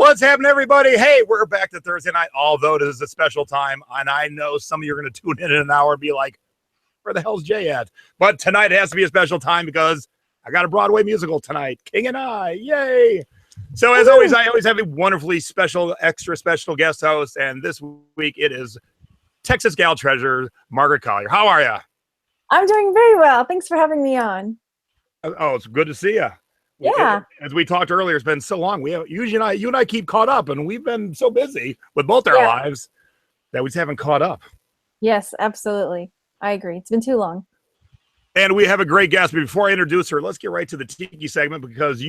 What's happening, everybody? Hey, we're back to Thursday night, although it is a special time, and I know some of you are going to tune in an hour and be like, where the hell's Jay at? But tonight has to be a special time because I got a Broadway musical tonight, King and I, yay! So as always, I always have a wonderfully special, extra special guest host, and this week it is Texas Gal Treasure, Margaret Collier. How are you? I'm doing very well. Thanks for having me on. Oh, it's good to see you. Yeah. As we talked earlier, it's been so long. You and I keep caught up, and we've been so busy with both our lives that we just haven't caught up. Yes, absolutely. I agree. It's been too long. And we have a great guest. But before I introduce her, let's get right to the Tiki segment because I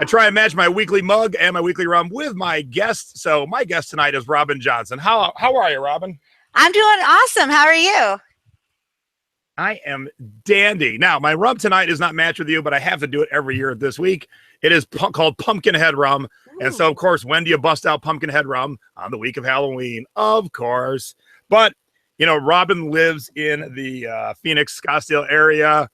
try and match my weekly mug and my weekly rum with my guest. So my guest tonight is Robyn Johnson. How are you, Robyn? I'm doing awesome. How are you? I am dandy. Now, my rum tonight is not matched with you, but I have to do it every year this week. It is called Pumpkinhead Rum. Ooh. And so, of course, when do you bust out Pumpkinhead Rum? On the week of Halloween, of course. But, you know, Robyn lives in the Phoenix, Scottsdale area.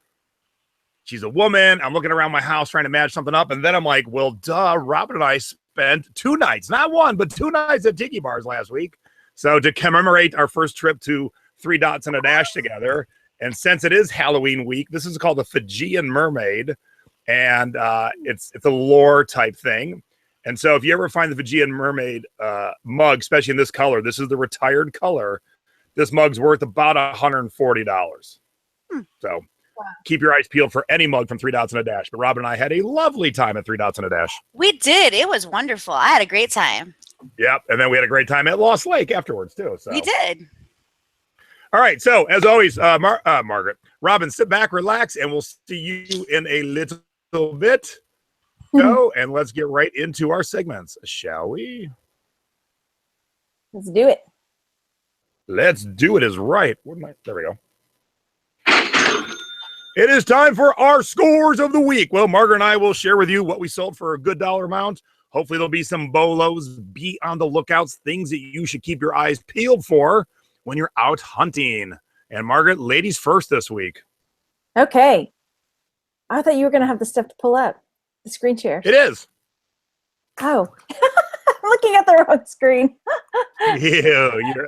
She's a woman. I'm looking around my house trying to match something up. And then I'm like, well, duh, Robyn and I spent 2 nights, not one, but 2 nights at Tiki Bars last week. So to commemorate our first trip to 3 Dots and a Dash together, and since it is Halloween week, this is called the Fijian Mermaid, and it's a lore type thing. And so if you ever find the Fijian Mermaid mug, especially in this color, this is the retired color, this mug's worth about $140. So keep your eyes peeled for any mug from 3 Dots and a Dash. But Robyn and I had a lovely time at 3 Dots and a Dash. We did. It was wonderful. I had a great time. Yep, and then we had a great time at Lost Lake afterwards, too. So. We did. All right, so as always, Margaret, Robyn, sit back, relax, and we'll see you in a little bit. Go, and let's get right into our segments, shall we? Let's do it. Let's do it is right. There we go. It is time for our scores of the week. Well, Margaret and I will share with you what we sold for a good dollar amount. Hopefully there'll be some bolos. Be on the lookouts, things that you should keep your eyes peeled for when you're out hunting. And Margaret, ladies first this week. Okay. I thought you were going to have the stuff to pull up. The screen share. It is. Oh. I'm looking at the wrong screen.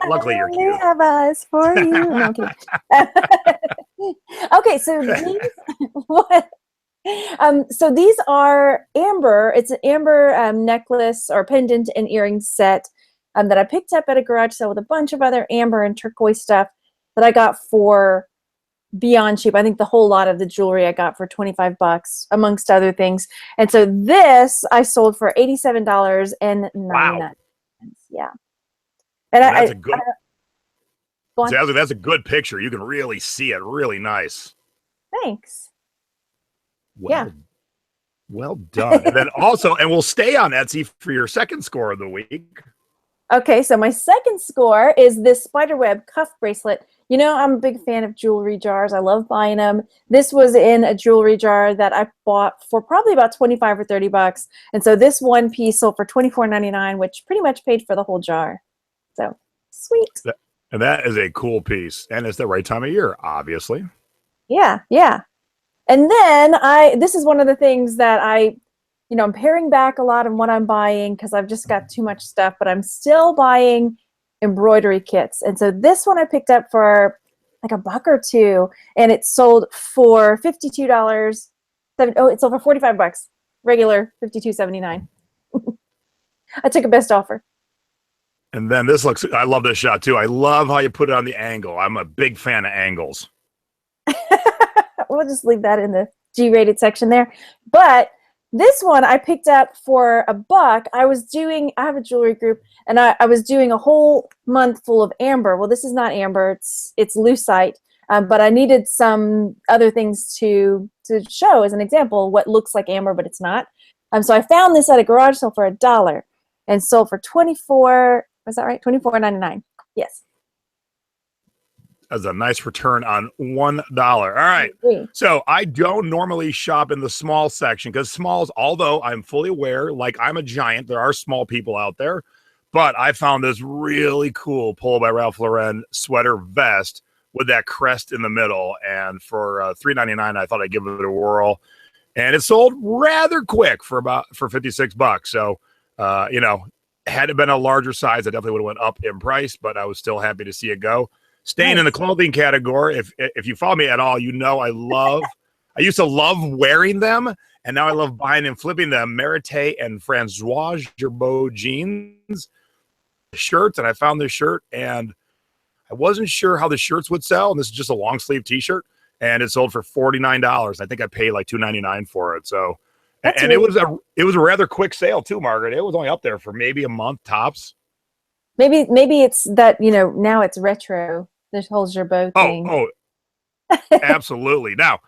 Luckily you're cute. I have eyes for you. No, I'm kidding. Okay, so so these are amber. It's an amber necklace or pendant and earring set that I picked up at a garage sale with a bunch of other amber and turquoise stuff that I got for beyond cheap. I think the whole lot of the jewelry I got for $25 amongst other things. And so this I sold for $87.99. Wow. Yeah. And that's that's a good picture. You can really see it. Really nice. Thanks. Well done. And then also, and we'll stay on Etsy for your second score of the week. Okay, so my second score is this spiderweb cuff bracelet. You know, I'm a big fan of jewelry jars. I love buying them. This was in a jewelry jar that I bought for probably about $25 or $30. And so this one piece sold for $24.99, which pretty much paid for the whole jar. So sweet. And that is a cool piece. And it's the right time of year, obviously. Yeah, yeah. And then this is one of the things that I'm paring back a lot on what I'm buying because I've just got too much stuff, but I'm still buying embroidery kits. And so this one I picked up for like $1 or $2, and it sold for $52. It sold for $45. Regular $52.79. I took a best offer. And then this I love this shot too. I love how you put it on the angle. I'm a big fan of angles. We'll just leave that in the G-rated section there. But this one I picked up for $1. I have a jewelry group, and I was doing a whole month full of amber. Well, this is not amber, it's lucite, but I needed some other things to show as an example what looks like amber, but it's not. So I found this at a garage sale for $1 and sold for $24. Was that right? $24.99. Yes. As a nice return on $1. All right. So I don't normally shop in the small section because smalls, although I'm fully aware, like I'm a giant, there are small people out there, but I found this really cool Polo by Ralph Lauren sweater vest with that crest in the middle. And for $3.99, I thought I'd give it a whirl. and it sold rather quick for 56 bucks. So, had it been a larger size, I definitely would have went up in price, but I was still happy to see it go. Staying in the clothing category, if you follow me at all, I used to love wearing them, and now I love buying and flipping them. Merite and Francois Gerbeau jeans shirts, and I found this shirt, and I wasn't sure how the shirts would sell, and this is just a long sleeve t-shirt, and it sold for $49. I think I paid like $2.99 for it. So, and it was a rather quick sale too, Margaret. It was only up there for maybe a month tops. Maybe it's that, now it's retro. This whole Gerbeau thing. Oh, absolutely. Now,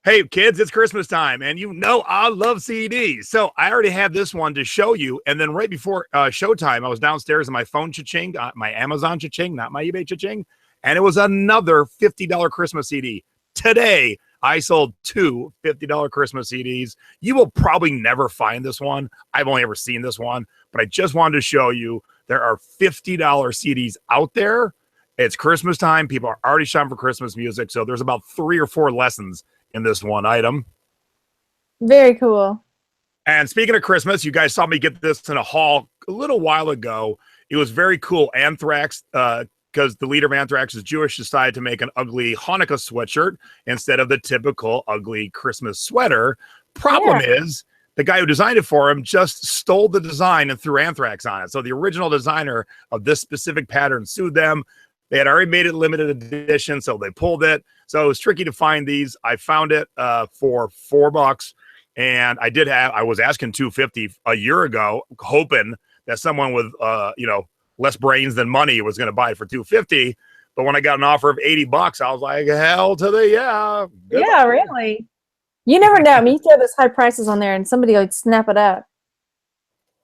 hey, kids, it's Christmas time, and I love CDs. So I already have this one to show you. And then right before showtime, I was downstairs on my phone cha-ching, my Amazon cha-ching, not my eBay cha-ching, and it was another $50 Christmas CD. Today, I sold two $50 Christmas CDs. You will probably never find this one. I've only ever seen this one, but I just wanted to show you there are $50 CDs out there. It's Christmas time. People are already shopping for Christmas music, so there's about 3 or 4 lessons in this one item. Very cool. And speaking of Christmas, you guys saw me get this in a haul a little while ago. It was very cool. Anthrax, because the leader of Anthrax is Jewish, decided to make an ugly Hanukkah sweatshirt instead of the typical ugly Christmas sweater. Problem is, the guy who designed it for him just stole the design and threw Anthrax on it. So the original designer of this specific pattern sued them. They had already made it limited edition, so they pulled it. So it was tricky to find these. I found it for $4, and I was asking $2.50 a year ago, hoping that someone with less brains than money was going to buy it for $2.50. But when I got an offer of $80, I was like, hell to the yeah. Yeah, really. You never know. I mean, you throw those high prices on there, and somebody would snap it up.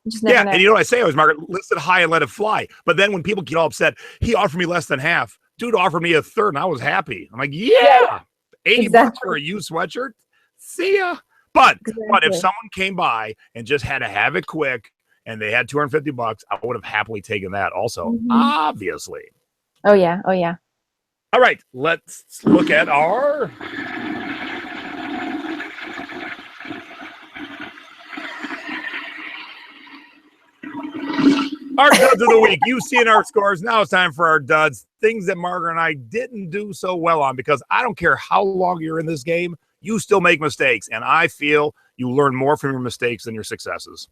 Just never know. And you know what I say always, Margaret, list it high and let it fly. But then when people get all upset, he offered me less than half. Dude offered me a third, and I was happy. I'm like, yeah, $80 for a used sweatshirt. See ya. But if someone came by and just had to have it quick, and they had $250, I would have happily taken that. Also, obviously. Oh yeah. All right, let's look at our. Our duds of the week. You've seen our scores. Now it's time for our duds. Things that Margaret and I didn't do so well on, because I don't care how long you're in this game, you still make mistakes. And I feel you learn more from your mistakes than your successes.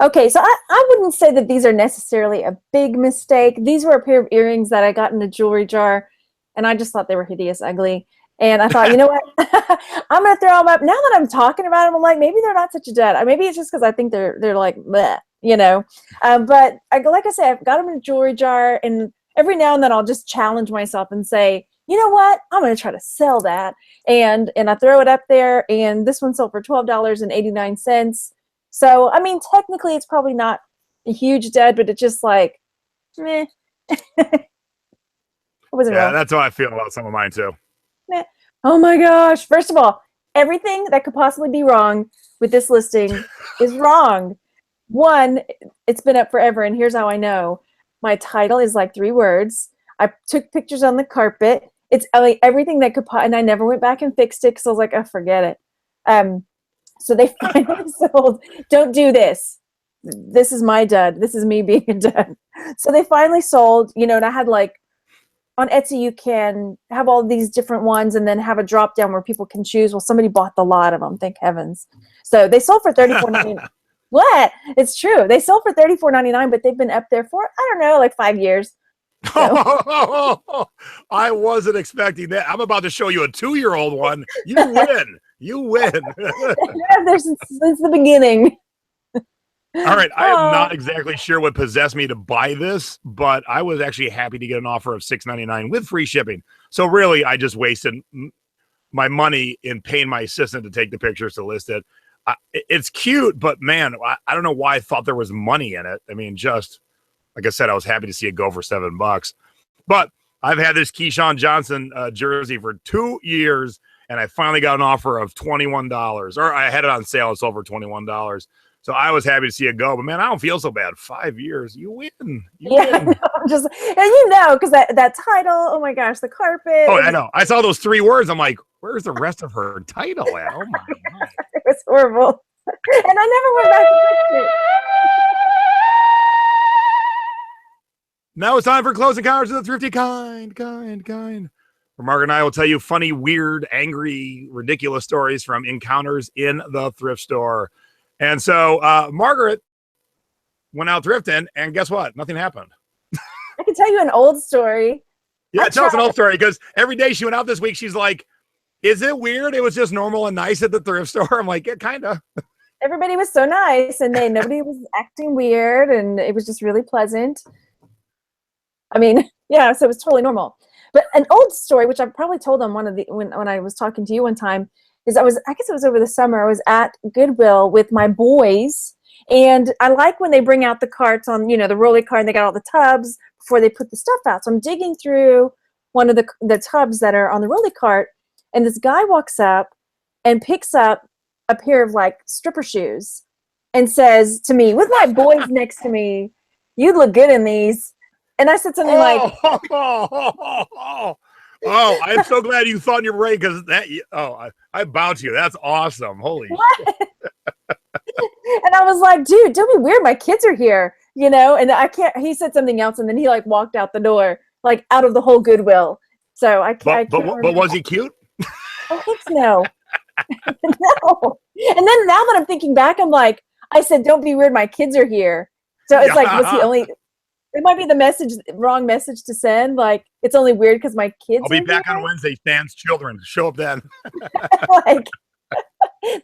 Okay, so I wouldn't say that these are necessarily a big mistake. These were a pair of earrings that I got in a jewelry jar, and I just thought they were hideous, ugly. And I thought, you know what? I'm going to throw them up. Now that I'm talking about them, I'm like, maybe they're not such a dud. Maybe it's just because I think they're like, bleh. But like I said, I've got them in a jewelry jar, and every now and then I'll just challenge myself and say, you know what, I'm going to try to sell that. And I throw it up there, and this one sold for $12.89. So, I mean, technically it's probably not a huge dud, but it's just like, meh. That's how I feel about some of mine too. Meh. Oh my gosh. First of all, everything that could possibly be wrong with this listing is wrong. One, it's been up forever, and here's how I know. My title is like 3 words. I took pictures on the carpet. It's like everything that could and I never went back and fixed it because I was like, oh, forget it. So they finally sold. Don't do this. This is my dud. This is me being a dud. So they finally sold, and I had like, on Etsy, you can have all these different ones and then have a drop down where people can choose. Well, somebody bought the lot of them, thank heavens. So they sold for $34.99. What? It's true. They sold for $34.99, but they've been up there for, I don't know, like 5 years. So. I wasn't expecting that. I'm about to show you a 2-year-old one. You win. You win. There since the beginning. All right. I am not exactly sure what possessed me to buy this, but I was actually happy to get an offer of $6.99 with free shipping. So really, I just wasted my money in paying my assistant to take the pictures to list it. It's cute, but man, I don't know why I thought there was money in it. I mean, just like I said, I was happy to see it go for $7. But I've had this Keyshawn Johnson jersey for 2 years, and I finally got an offer of $21, or I had it on sale. It's over $21. So I was happy to see it go. But man, I don't feel so bad. 5 years, you win. You win. No, because that title. Oh my gosh, the carpet. Oh, I know. I saw those 3 words. I'm like, Where's the rest of her title at? Oh my God. It was horrible. And I never went back to fix it. Now it's time for Close Encounters of the Thrifty Kind. Where Margaret and I will tell you funny, weird, angry, ridiculous stories from encounters in the thrift store. And so Margaret went out thrifting, and guess what? Nothing happened. I can tell you an old story. Yeah, tell us an old story, because every day she went out this week, she's like, is it weird? It was just normal and nice at the thrift store. I'm like, yeah, kind of. Everybody was so nice, and nobody was acting weird, and it was just really pleasant. I mean, yeah, so it was totally normal. But an old story, which I probably told on when I was talking to you one time, is I guess it was over the summer. I was at Goodwill with my boys, and I like when they bring out the carts on, the rolly cart, and they got all the tubs before they put the stuff out. So I'm digging through one of the tubs that are on the rolly cart, and this guy walks up and picks up a pair of like stripper shoes and says to me, with my boys next to me, "You'd look good in these." And I said something like, "Oh, I'm so glad you thought in your brain, because I bow to you. That's awesome. Holy shit." And I was like, "Dude, don't be weird. My kids are here, And I can't." He said something else, and then he like walked out the door, like out of the whole Goodwill. So I can't. But was he cute? Oh, heck no. No. And then now that I'm thinking back, I'm like, I said, "Don't be weird. My kids are here." So it's like, was he only? It might be the wrong message to send. Like, it's only weird because my kids. I'll be back on Wednesday. Stan's children. Show up then. Like,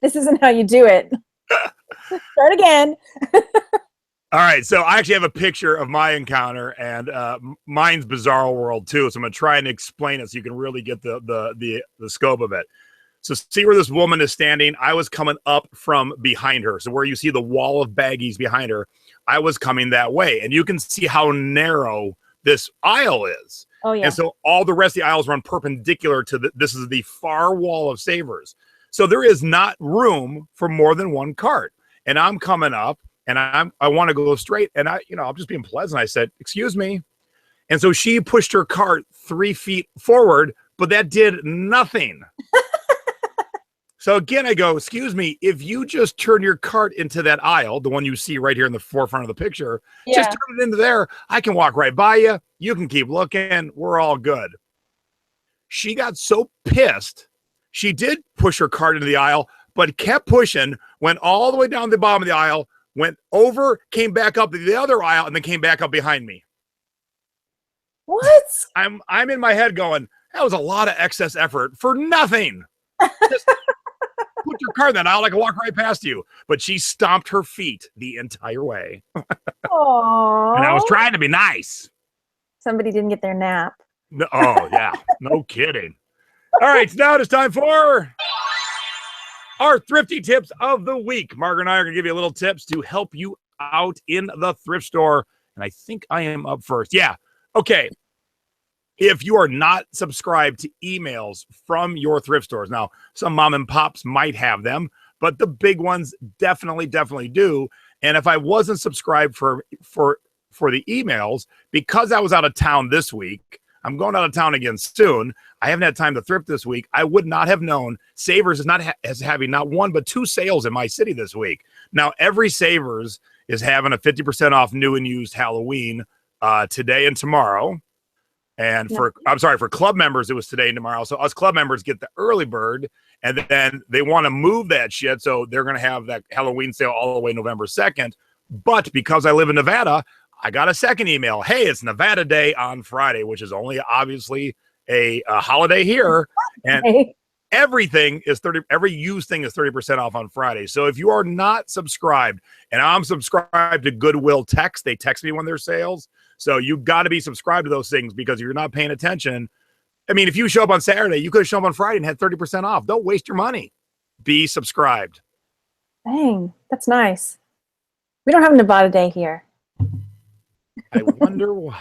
this isn't how you do it. Start again. All right, so I actually have a picture of my encounter, and mine's bizarre world too. So I'm gonna try and explain it so you can really get the scope of it. So see where this woman is standing? I was coming up from behind her. So where you see the wall of baggies behind her, I was coming that way. And you can see how narrow this aisle is. Oh, yeah. And so all the rest of the aisles run perpendicular to this is the far wall of savers. So there is not room for more than one cart. And I'm coming up, and I want to go straight. And I'm just being pleasant. I said, "Excuse me." And so she pushed her cart 3 feet forward, but that did nothing. So again, I go, "Excuse me, if you just turn your cart into that aisle, the one you see right here in the forefront of the picture, just turn it into there. I can walk right by you. You can keep looking. We're all good." She got so pissed. She did push her cart into the aisle, but kept pushing, went all the way down the bottom of the aisle, went over, came back up to the other aisle, and then came back up behind me. What? I'm in my head going, that was a lot of excess effort for nothing. Just put your car in that aisle, I can walk right past you. But she stomped her feet the entire way. Aww. And I was trying to be nice. Somebody didn't get their nap. No, oh, yeah. No kidding. All right, so now it's time for our thrifty tips of the week. Margaret and I are going to give you a little tips to help you out in the thrift store. And I think I am up first. Yeah. Okay. If you are not subscribed to emails from your thrift stores, now some mom and pops might have them, but the big ones definitely do. And if I wasn't subscribed for the emails, because I was out of town this week, I'm going out of town again soon. I haven't had time to thrift this week. I would not have known Savers is having not one but two sales in my city this week. Now every Savers is having a 50% off new and used Halloween today and tomorrow. And for club members, it was today and tomorrow. So us club members get the early bird, and then they want to move that shit. So they're going to have that Halloween sale all the way November 2nd. But because I live in Nevada, I got a second email. Hey, it's Nevada Day on Friday, which is only obviously a holiday here. And everything is every used thing is 30% off on Friday. So if you are not subscribed, and I'm subscribed to Goodwill Text, they text me when there's sales. So you got to be subscribed to those things, because if you're not paying attention, I mean, if you show up on Saturday, you could have shown up on Friday and had 30% off. Don't waste your money. Be subscribed. Dang, that's nice. We don't have Nevada Day here. I wonder why.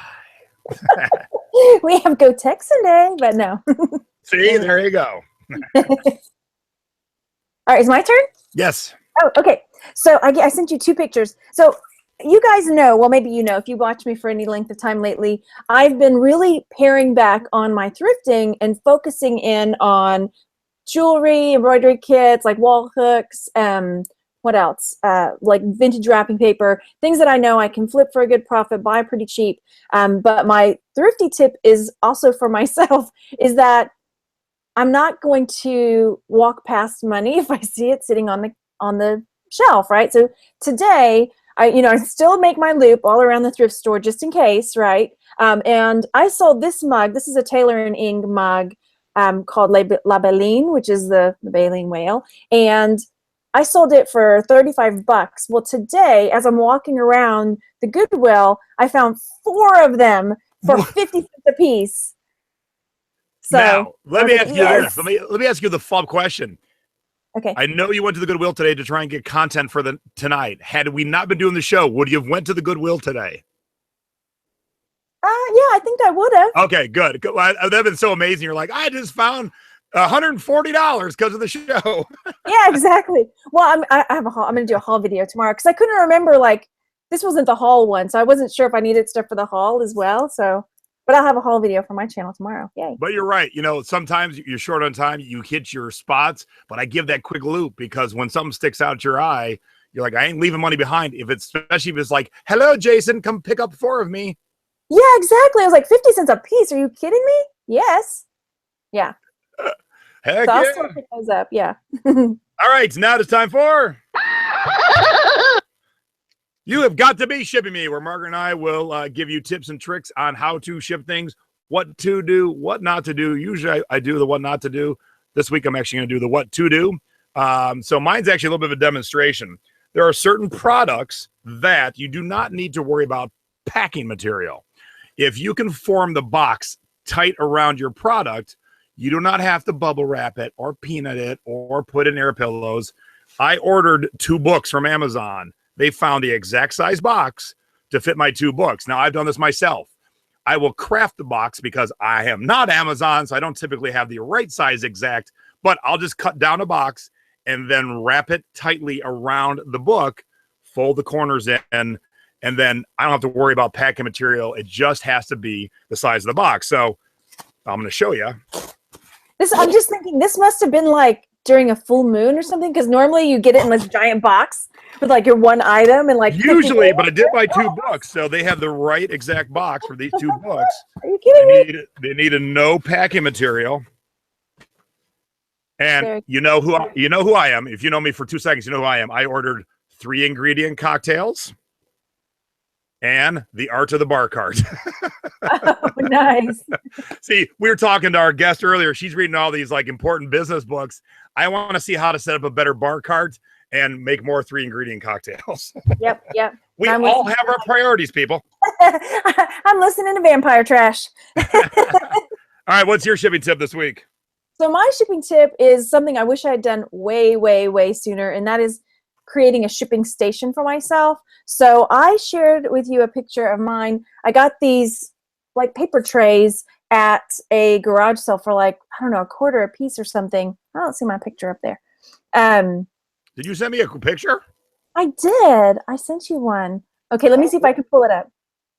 We have Go Texan Day, but no. See, there you go. All right, is my turn? Yes. Oh, okay. So I sent you two pictures. So you guys know, well, maybe you know, if you watch me for any length of time lately, I've been really paring back on my thrifting and focusing in on jewelry, embroidery kits, like wall hooks, what else? Like vintage wrapping paper, things that I know I can flip for a good profit, buy pretty cheap. But my thrifty tip is also for myself, is that I'm not going to walk past money if I see it sitting on the shelf, right? So today, I still make my loop all around the thrift store just in case, right? And I sold this mug. This is a Taylor and Ing mug called La Baleen, which is the baleen whale. And I sold it for $35. Well, today, as I'm walking around the Goodwill, I found 4 of them for 50 cents a piece. So now, let me ask you yes. this. Let me ask you the flop question. Okay. I know you went to the Goodwill today to try and get content for tonight. Had we not been doing the show, would you have went to the Goodwill today? Yeah, I think I would have. Okay, good. That'd been so amazing. You're like, I just found $140 because of the show. Yeah, exactly. Well, I have a haul. I'm going to do a haul video tomorrow because I couldn't remember, like, this wasn't the haul one, so I wasn't sure if I needed stuff for the haul as well. So, but I'll have a haul video for my channel tomorrow. Yay. But you're right. Sometimes you're short on time. You hit your spots, but I give that quick loop because when something sticks out your eye, you're like, I ain't leaving money behind. Especially if it's like, hello, Jason, come pick up 4 of me. Yeah, exactly. I was like, 50 cents a piece. Are you kidding me? Yes. Yeah. Heck So I'll yeah. still pick those up. Yeah. All right. Now it's time for You Have Got to Be Shipping Me, where Margaret and I will give you tips and tricks on how to ship things, what to do, what not to do. Usually I do the what not to do. This week I'm actually going to do the what to do. So mine's actually a little bit of a demonstration. There are certain products that you do not need to worry about packing material. If you can form the box tight around your product, you do not have to bubble wrap it or peanut it or put in air pillows. I ordered 2 books from Amazon. They found the exact size box to fit my 2 books. Now, I've done this myself. I will craft the box because I am not Amazon, so I don't typically have the right size exact, but I'll just cut down a box and then wrap it tightly around the book, fold the corners in, and then I don't have to worry about packing material. It just has to be the size of the box. So I'm going to show you. I'm just thinking this must have been like during a full moon or something, because normally you get it in this giant box with like your one item and like usually, but I did buy 2 books, so they have the right exact box for these 2 books. Are you kidding me? They need a no packing material. And you know who I am. If you know me for 2 seconds, you know who I am. I ordered 3 ingredient cocktails and the art of the bar cart. Oh, nice. See, we were talking to our guest earlier. She's reading all these like important business books. I want to see how to set up a better bar cart and make more 3 ingredient cocktails. Yep. We all have our priorities, people. I'm listening to Vampire Trash. All right, what's your shipping tip this week? So my shipping tip is something I wish I had done way, way, way sooner, and that is creating a shipping station for myself. So I shared with you a picture of mine. I got these like paper trays at a garage sale for like, I don't know, $1 a piece or something. I don't see my picture up there. Did you send me a picture? I did. I sent you one. Okay, let me see if I can pull it up.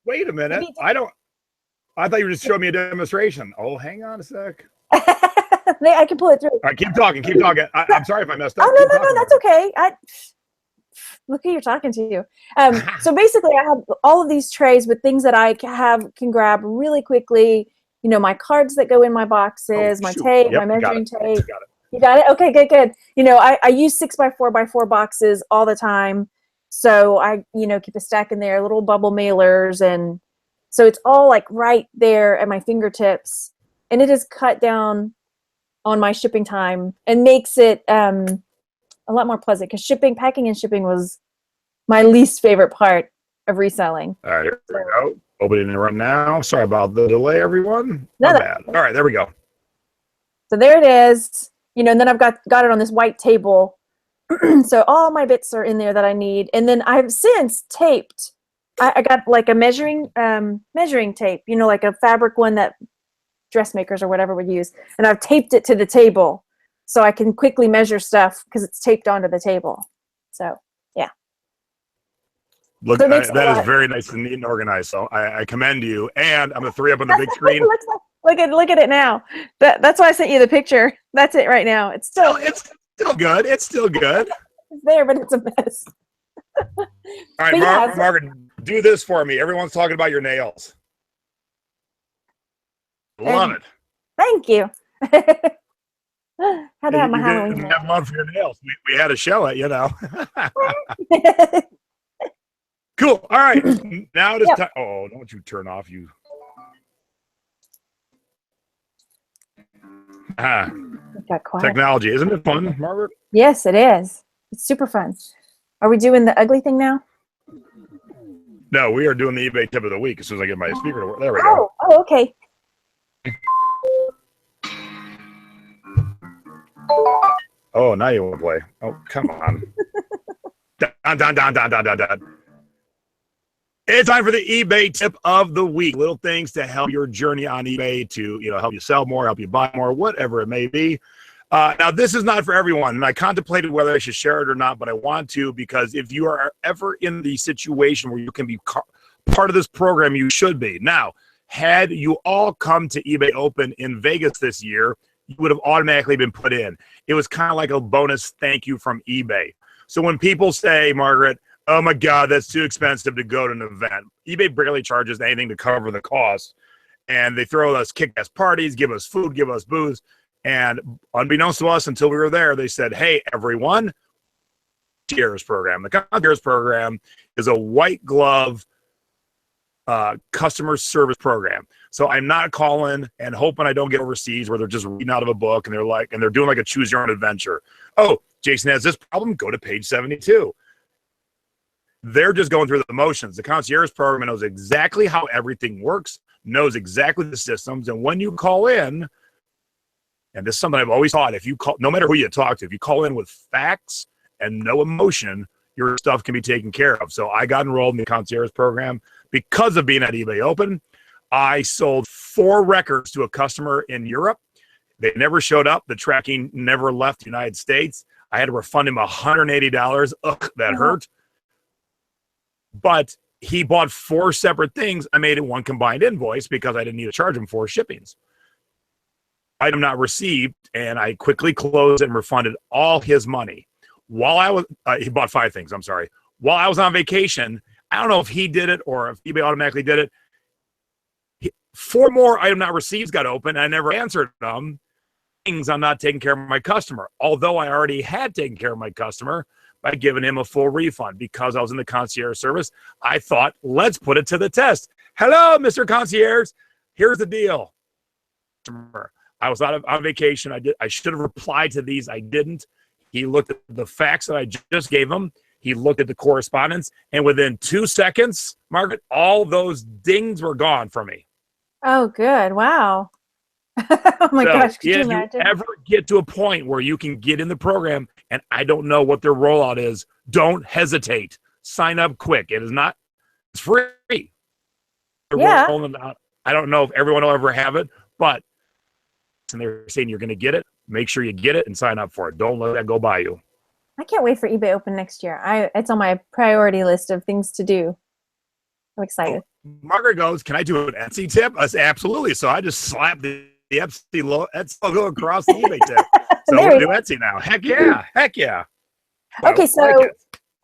Wait a minute. I thought you were just showing me a demonstration. Oh, hang on a sec. I can pull it through. All right, keep talking. I'm sorry if I messed up. Oh, no, that's okay. Look who you're talking to. So basically, I have all of these trays with things that I can grab really quickly. You know, my cards that go in my boxes, my tape, my measuring tape. Got it. You got it? Okay, good. You know, I use 6x4x4 boxes all the time. So I, keep a stack in there, little bubble mailers. And so it's all like right there at my fingertips. And it is cut down on my shipping time and makes it a lot more pleasant, because packing and shipping was my least favorite part of reselling. All right, here we go. Opening it right now. Sorry about the delay, everyone. Not bad. All right, there we go. So there it is. And then I've got it on this white table. So all my bits are in there that I need. And then I've since taped. I got like a measuring tape, like a fabric one that dressmakers or whatever would use. And I've taped it to the table so I can quickly measure stuff because it's taped onto the table. So, yeah. Look, so that is very nice and neat and organized. So I commend you. And I'm going to throw you up on the big screen. Look at it now. That's why I sent you the picture. That's it right now. It's still good. It's still good. it's there, but it's a mess. All right, But yeah, Margaret, do this for me. Everyone's talking about your nails. Love it. Thank you. Had to have my You Halloween. didn't have love for your nails. We had to show it, you know. Cool. All right. Now it is time. Oh, don't you turn off, you. It got quiet. Technology. Isn't it fun, Margaret? Yes, it is. It's super fun. Are we doing the ugly thing now? No, we are doing the eBay tip of the week as soon as I get my speaker to work. There we go. Oh, okay. Oh, now you want to play. Oh, come on. Dun. It's time for the eBay tip of the week. Little things to help your journey on eBay to, help you sell more, help you buy more, whatever it may be. Now, this is not for everyone, and I contemplated whether I should share it or not, but I want to because if you are ever in the situation where you can be part of this program, you should be. Now, had you all come to eBay Open in Vegas this year, you would have automatically been put in. It was kind of like a bonus thank you from eBay. So when people say, Margaret, oh my God, that's too expensive to go to an event, eBay barely charges anything to cover the cost. And they throw us kick-ass parties, give us food, give us booze. And unbeknownst to us, until we were there, they said, hey, everyone, concierge program. The concierge program is a white glove customer service program. So I'm not calling and hoping I don't get overseas where they're just reading out of a book and they're doing like a choose your own adventure. Oh, Jason has this problem. Go to page 72. They're just going through the motions. The concierge program knows exactly how everything works, knows exactly the systems. And when you call in, and this is something I've always taught, if you call, no matter who you talk to, if you call in with facts and no emotion, your stuff can be taken care of. So I got enrolled in the concierge program because of being at eBay Open. I sold 4 records to a customer in Europe. They never showed up. The tracking never left the United States. I had to refund him $180. Ugh, that hurt. But he bought 4 separate things. I made it one combined invoice because I didn't need to charge him 4 shippings. Item not received, and I quickly closed and refunded all his money. While I was, he bought 5 things, I'm sorry. While I was on vacation, I don't know if he did it or if eBay automatically did it. 4 more item not received got open, and I never answered them. Things I'm not taking care of my customer. Although I already had taken care of my customer by giving him a full refund because I was in the concierge service, I thought, let's put it to the test. Hello, Mr. Concierge. Here's the deal. I was on vacation. I should have replied to these. I didn't. He looked at the facts that I just gave him. He looked at the correspondence, and within 2 seconds, Margaret, all those dings were gone for me. Oh, good. Wow. Oh my gosh. Could you if imagine? you ever get to a point where you can get in the program, and I don't know what their rollout is, don't hesitate. Sign up quick. It's free. Yeah. I don't know if everyone will ever have it, but and they're saying you're going to get it, make sure you get it and sign up for it. Don't let that go by you. I can't wait for eBay Open next year. It's on my priority list of things to do. I'm excited. Margaret goes, can I do an Etsy tip? I said, absolutely. So I just slapped the Etsy logo across the eBay tip. So we'll do Etsy now. Heck yeah. Heck yeah. Okay, so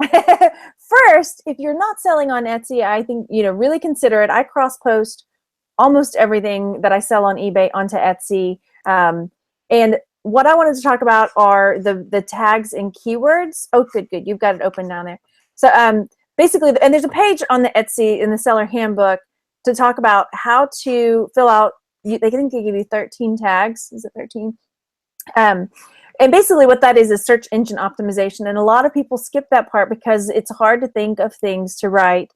first, if you're not selling on Etsy, I think, really consider it. I cross-post almost everything that I sell on eBay onto Etsy. And what I wanted to talk about are the tags and keywords. Oh, good. You've got it open down there. So basically, and there's a page on the Etsy in the seller handbook to talk about how to fill out. They think they give you 13 tags. Is it 13? And basically what that is search engine optimization. And a lot of people skip that part because it's hard to think of things to write.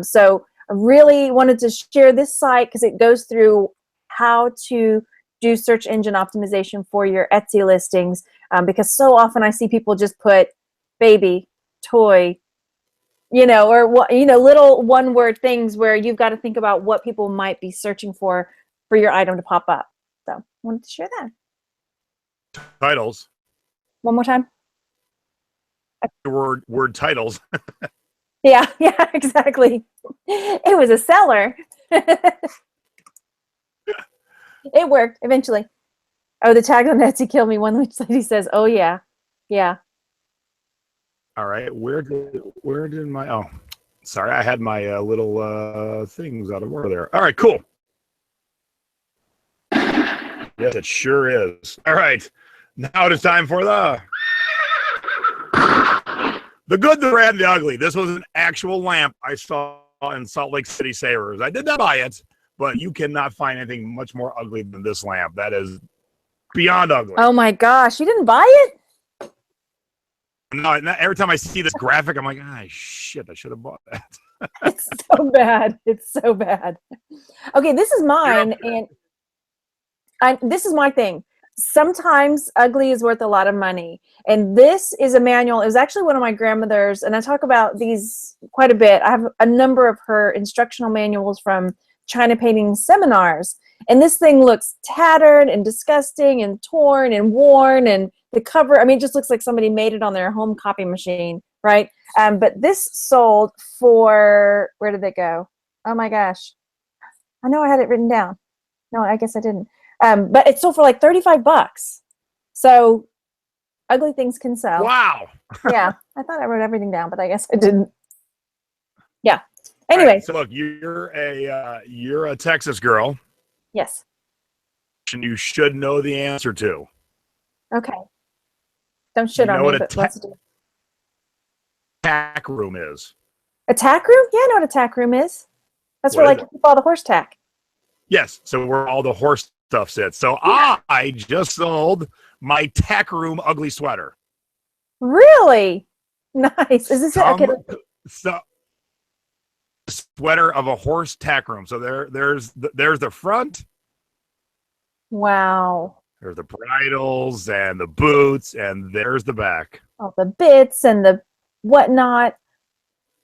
So I really wanted to share this site because it goes through how to do search engine optimization for your Etsy listings, because so often I see people just put baby, toy, or little one-word things where you've got to think about what people might be searching for your item to pop up. So I wanted to share that. Titles. One more time. Word titles. Yeah, exactly. It was a seller. It worked eventually. Oh, the tag on Etsy killed me. One lady says, "Oh yeah, yeah." All right, where did my sorry, I had my little things out of order there. All right, cool. Yes, it sure is. All right, now it is time for the good, the bad, and the ugly. This was an actual lamp I saw in Salt Lake City Savers. I did not buy it, but you cannot find anything much more ugly than this lamp. That is beyond ugly. Oh my gosh, you didn't buy it? No, every time I see this graphic, I'm like, shit, I should have bought that. It's so bad. It's so bad. Okay, this is mine, and this is my thing. Sometimes ugly is worth a lot of money. And this is a manual. It was actually one of my grandmother's, and I talk about these quite a bit. I have a number of her instructional manuals from China painting seminars. And this thing looks tattered and disgusting and torn and worn, and the cover, I mean, it just looks like somebody made it on their home copy machine, right? But this sold for, where did it go? Oh my gosh. I know I had it written down. No, I guess I didn't. But it sold for like $35. So ugly things can sell. Wow. Yeah, I thought I wrote everything down, but I guess I didn't. Yeah. Anyway. Right, so look, you're a Texas girl. Yes. And you should know the answer to. Okay. Don't shit on me, but let's do it. Tack room is. A tack room? Yeah, I know what a tack room is. That's where, like, you keep all the horse tack. Yes, so where all the horse stuff sits. So yeah. I just sold my tack room ugly sweater. Really? Nice. Is this okay? So sweater of a horse tack room. So there's the front. Wow. There's the bridles and the boots, and there's the back. All the bits and the whatnot.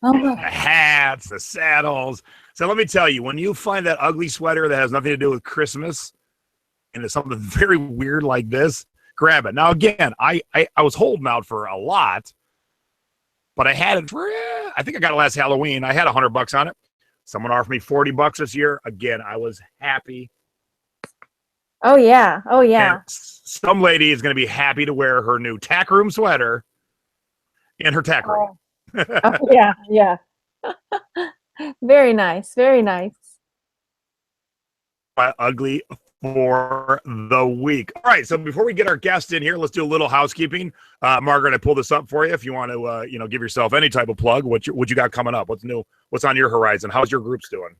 Oh my. The hats, the saddles. So let me tell you, when you find that ugly sweater that has nothing to do with Christmas and it's something very weird like this, grab it. Now, again, I was holding out for a lot, but I had it for, I think I got it last Halloween. I had $100 on it. Someone offered me $40 this year. Again, I was happy. Oh, yeah. Oh, yeah. And some lady is going to be happy to wear her new tack room sweater in her tack room. Oh, yeah, yeah. Very nice. Very nice. Ugly for the week. All right, so before we get our guest in here, let's do a little housekeeping. Margaret, I pulled this up for you. If you want to, give yourself any type of plug, what you got coming up? What's new? What's on your horizon? How's your groups doing?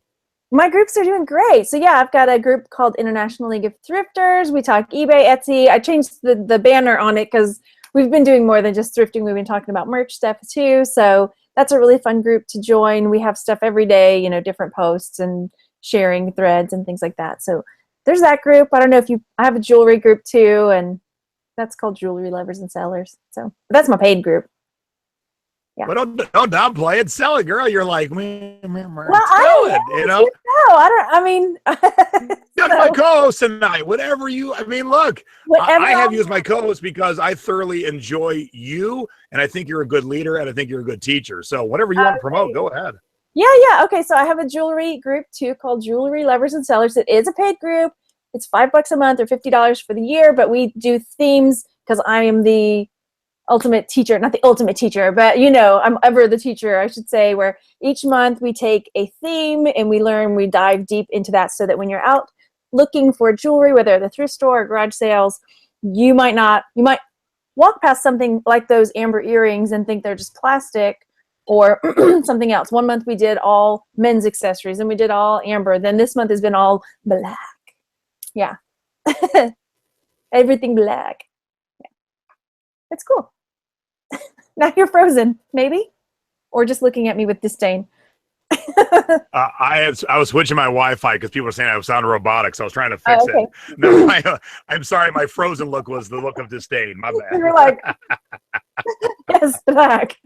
My groups are doing great. So yeah, I've got a group called International League of Thrifters. We talk eBay, Etsy. I changed the banner on it because we've been doing more than just thrifting. We've been talking about merch stuff too. So that's a really fun group to join. We have stuff every day, different posts and sharing threads and things like that. So there's that group. I don't know if I have a jewelry group too, and that's called Jewelry Lovers and Sellers. So that's my paid group. Yeah. But don't downplay it. Sell it, girl. You're like, well, I mean, got my co-host tonight. Whatever you, look, I have used my co-host because I thoroughly enjoy you, and I think you're a good leader, and I think you're a good teacher. So whatever you want to promote, go ahead. Yeah. Okay, so I have a jewelry group too called Jewelry Lovers and Sellers. It is a paid group. It's $5 a month or $50 for the year, but we do themes because I am the ultimate teacher, not the ultimate teacher, but I'm ever the teacher, I should say, where each month we take a theme and we dive deep into that so that when you're out looking for jewelry, whether at the thrift store or garage sales, you might walk past something like those amber earrings and think they're just plastic or something else. One month we did all men's accessories and we did all amber. Then this month has been all black. Yeah. Everything black. Yeah. It's cool. Now you're frozen, maybe? Or just looking at me with disdain. I was switching my Wi-Fi because people were saying I sound robotic, so I was trying to fix okay. it. No, I'm sorry, my frozen look was the look of disdain. My bad. You're like, yes, black.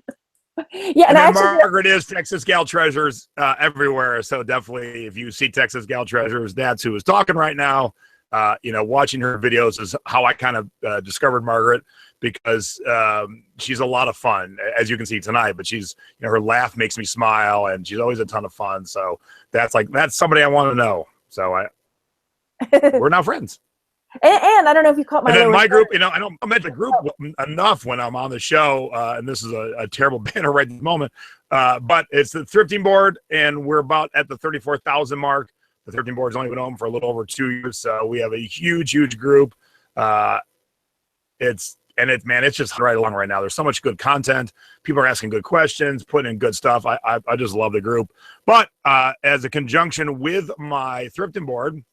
Yeah, and Margaret is Texas Gal Treasures everywhere. So definitely, if you see Texas Gal Treasures, that's who is talking right now. Watching her videos is how I kind of discovered Margaret, because she's a lot of fun, as you can see tonight. But she's, her laugh makes me smile, and she's always a ton of fun. So that's somebody I want to know. So we're now friends. And I don't know if you caught my. And then my group, I don't mention the group enough when I'm on the show, and this is a terrible banner right at the moment, but it's the Thrifting board, and we're about at the 34,000 mark. The Thrifting board's only been open for a little over 2 years, so we have a huge group. It's just right along right now. There's so much good content. People are asking good questions, putting in good stuff. I just love the group. But as a conjunction with my Thrifting board,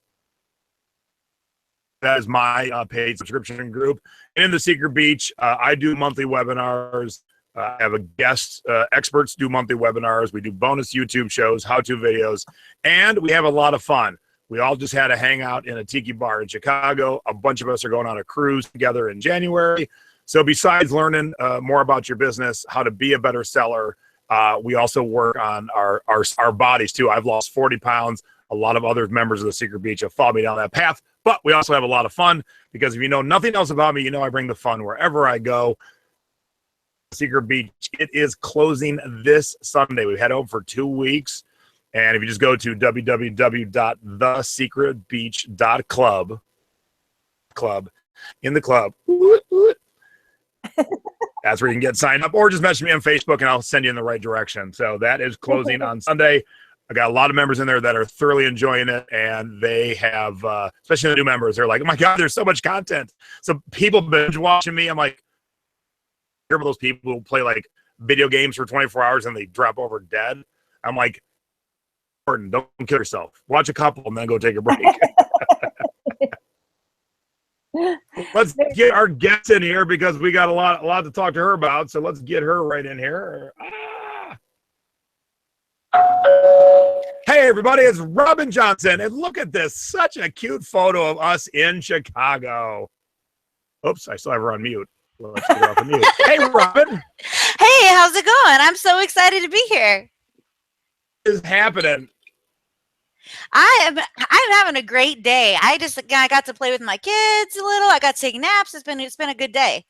that is my paid subscription group. And in the Secret Beach, I do monthly webinars. I have a guest experts do monthly webinars. We do bonus YouTube shows, how-to videos, and we have a lot of fun. We all just had a hangout in a tiki bar in Chicago. A bunch of us are going on a cruise together in January. So besides learning more about your business, how to be a better seller, we also work on our bodies too. I've lost 40 pounds. A lot of other members of the Secret Beach have followed me down that path, but we also have a lot of fun because if you know nothing else about me, I bring the fun wherever I go. Secret Beach, it is closing this Sunday. We've had it open for 2 weeks. And if you just go to www.thesecretbeach.club, in the club, that's where you can get signed up, or just message me on Facebook and I'll send you in the right direction. So that is closing on Sunday. I got a lot of members in there that are thoroughly enjoying it, and they have, especially the new members, they're like, oh my God, there's so much content. So people binge watching me. I'm like, hear about those people who play like video games for 24 hours and they drop over dead. I'm like, don't kill yourself. Watch a couple and then go take a break. Let's get our guest in here because we got a lot to talk to her about. So let's get her right in here. Hey everybody, it's Robyn Johnson, and look at this, such a cute photo of us in Chicago. Oops, I still have her on mute. Let's get her off of mute. Hey Robyn. Hey, how's it going? I'm so excited to be here. What is happening? I'm having a great day. I got to play with my kids a little. I got to take naps. It's been a good day.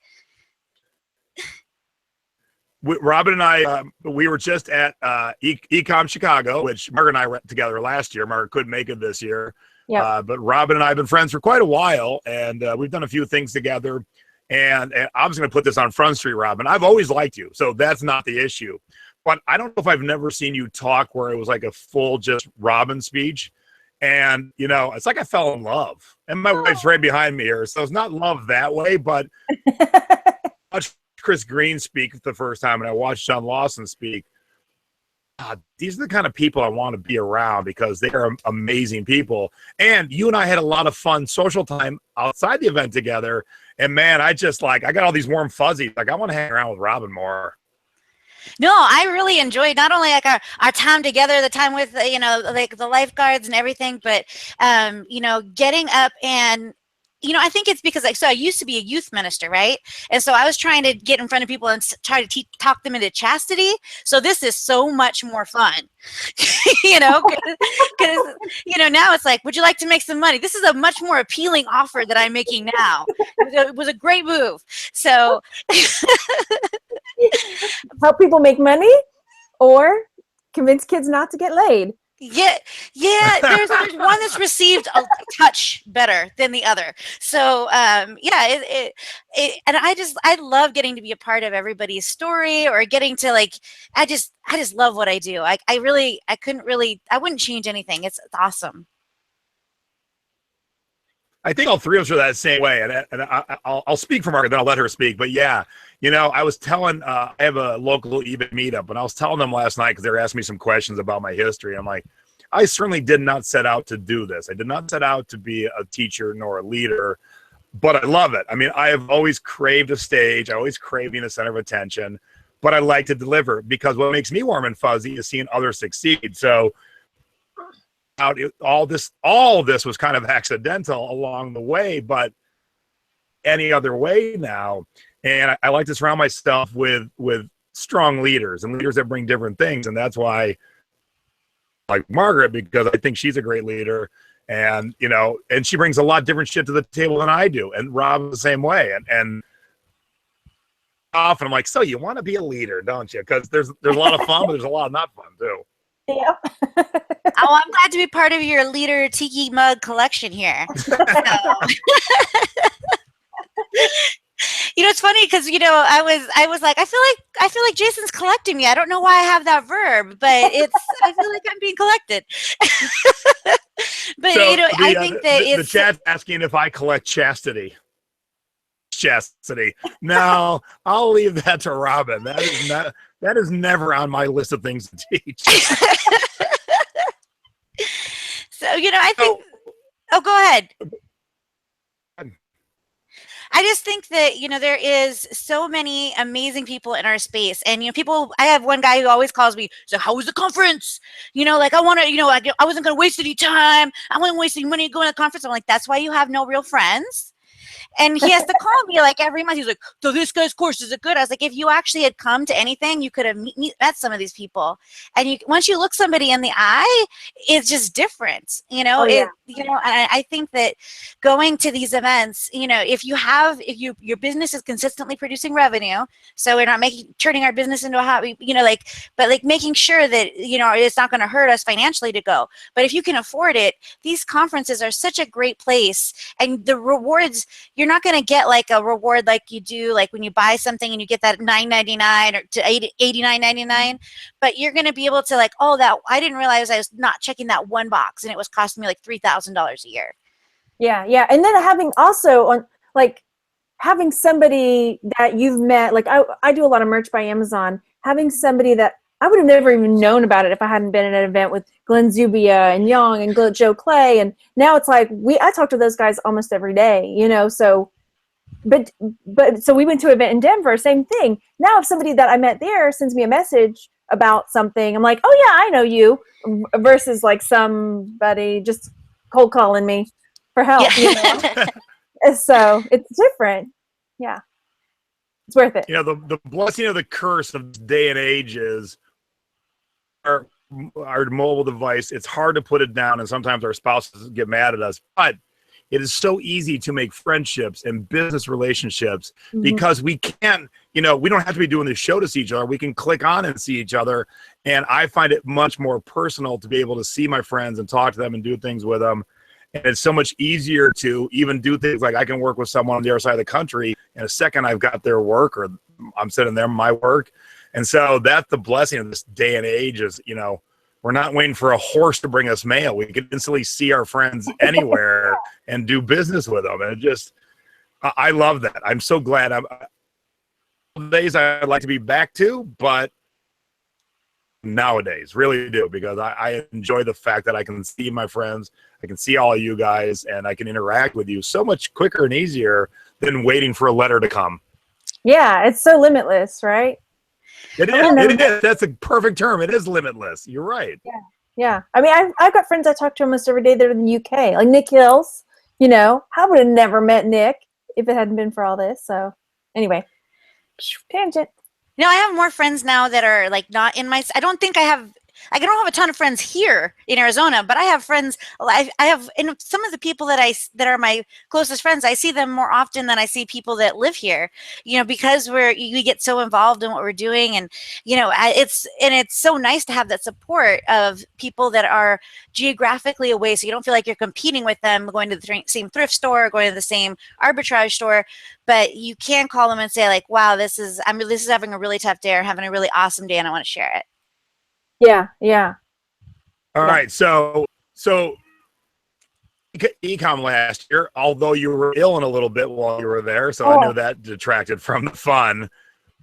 Robyn and I, we were just at EcomChicago, which Margaret and I went together last year. Margaret couldn't make it this year. Yep. But Robyn and I have been friends for quite a while, and we've done a few things together. And I was going to put this on Front Street, Robyn. I've always liked you, so that's not the issue. But I don't know if I've never seen you talk where it was like a full just Robyn speech. And, it's like I fell in love. And my wife's right behind me here, so it's not love that way, but Chris Green speak the first time, and I watched John Lawson speak. These are the kind of people I want to be around because they are amazing people. And you and I had a lot of fun social time outside the event together. And man, I got all these warm fuzzies. Like I want to hang around with Robyn more. No, I really enjoyed not only like our time together, the time with, like the lifeguards and everything, but, getting up and, I think it's because so I used to be a youth minister, right? And so I was trying to get in front of people and try to talk them into chastity. So this is so much more fun, because, now it's like, would you like to make some money? This is a much more appealing offer that I'm making now. It was a great move. So help people make money or convince kids not to get laid. Yeah. There's one that's received a touch better than the other. So, and I love getting to be a part of everybody's story or getting to I just love what I do. I wouldn't change anything. It's awesome. I think all three of us are that same way, and I'll speak for Margaret, then I'll let her speak. But yeah, I was telling, I have a local eBay meetup, and I was telling them last night because they were asking me some questions about my history. I'm like, I certainly did not set out to do this. I did not set out to be a teacher nor a leader, but I love it. I mean, I have always craved a stage. I always craved being the center of attention, but I like to deliver because what makes me warm and fuzzy is seeing others succeed. So all this was kind of accidental along the way, but any other way now. And I like to surround myself with strong leaders and leaders that bring different things. And that's why I like Margaret, because I think she's a great leader, and and she brings a lot different shit to the table than I do. And Rob the same way. And often I'm like, so you want to be a leader, don't you? Because there's a lot of fun, but there's a lot of not fun too. Yeah. Oh, I'm glad to be part of your liter tiki mug collection here. So, it's funny because I was like, I feel like Jason's collecting me. I don't know why I have that verb, but I feel like I'm being collected. But So I think that the chat's asking if I collect chastity. No, I'll leave that to Robyn. That is never on my list of things to teach. So I think. Oh, go ahead. I just think that, there is so many amazing people in our space. And, I have one guy who always calls me, so how was the conference? Like I want to, I wasn't going to waste any time. I wasn't wasting money going to the conference. I'm like, that's why you have no real friends. And he has to call me like every month. He's like, so this guy's course, is it good? I was like, if you actually had come to anything, you could have met some of these people. And once you look somebody in the eye, it's just different, Oh, yeah. and I think that going to these events, if your business is consistently producing revenue, so we're not turning our business into a hobby, but making sure that, it's not going to hurt us financially to go. But if you can afford it, these conferences are such a great place, and the rewards, you're not going to get like a reward like you do like when you buy something and you get that $9.99 or to $89.99, but you're going to be able to like, oh, that I didn't realize I was not checking that one box and it was costing me like $3,000 a year. Yeah. And then having somebody that you've met, like I do a lot of merch by Amazon, having somebody that I would have never even known about it if I hadn't been at an event with Glenn Zubia and Young and Joe Clay. And now it's like I talk to those guys almost every day, so so we went to an event in Denver, same thing. Now if somebody that I met there sends me a message about something, I'm like, oh yeah, I know you, versus like somebody just cold calling me for help. Yeah. So it's different. Yeah. It's worth it. The blessing of the curse of this day and age is our mobile device. It's hard to put it down, and sometimes our spouses get mad at us, but it is so easy to make friendships and business relationships because we can't, we don't have to be doing this show to see each other. We can click on and see each other. And I find it much more personal to be able to see my friends and talk to them and do things with them. And it's so much easier to even do things like I can work with someone on the other side of the country. In a second, I've got their work, or I'm sending them my work. And so that's the blessing of this day and age is, we're not waiting for a horse to bring us mail. We can instantly see our friends anywhere and do business with them. And I love that. I'm so glad. Days I'd like to be back to, but nowadays really do, because I enjoy the fact that I can see my friends, I can see all of you guys, and I can interact with you so much quicker and easier than waiting for a letter to come. Yeah, it's so limitless, right? It is. That's a perfect term. It is limitless. You're right. Yeah. I mean, I've got friends I talk to almost every day that are in the UK, like Nick Hills. I would have never met Nick if it hadn't been for all this. So anyway, tangent. I have more friends now that are like not in my. I don't have a ton of friends here in Arizona, but I have friends. I have, and some of the people that are my closest friends, I see them more often than I see people that live here. Because we get so involved in what we're doing, and it's so nice to have that support of people that are geographically away, so you don't feel like you're competing with them, going to the same thrift store, going to the same arbitrage store, but you can call them and say like, "Wow, this is having a really tough day, or having a really awesome day, and I want to share it." Yeah. All right. So Ecom last year, although you were ill in a little bit while you were there, so I knew that detracted from the fun.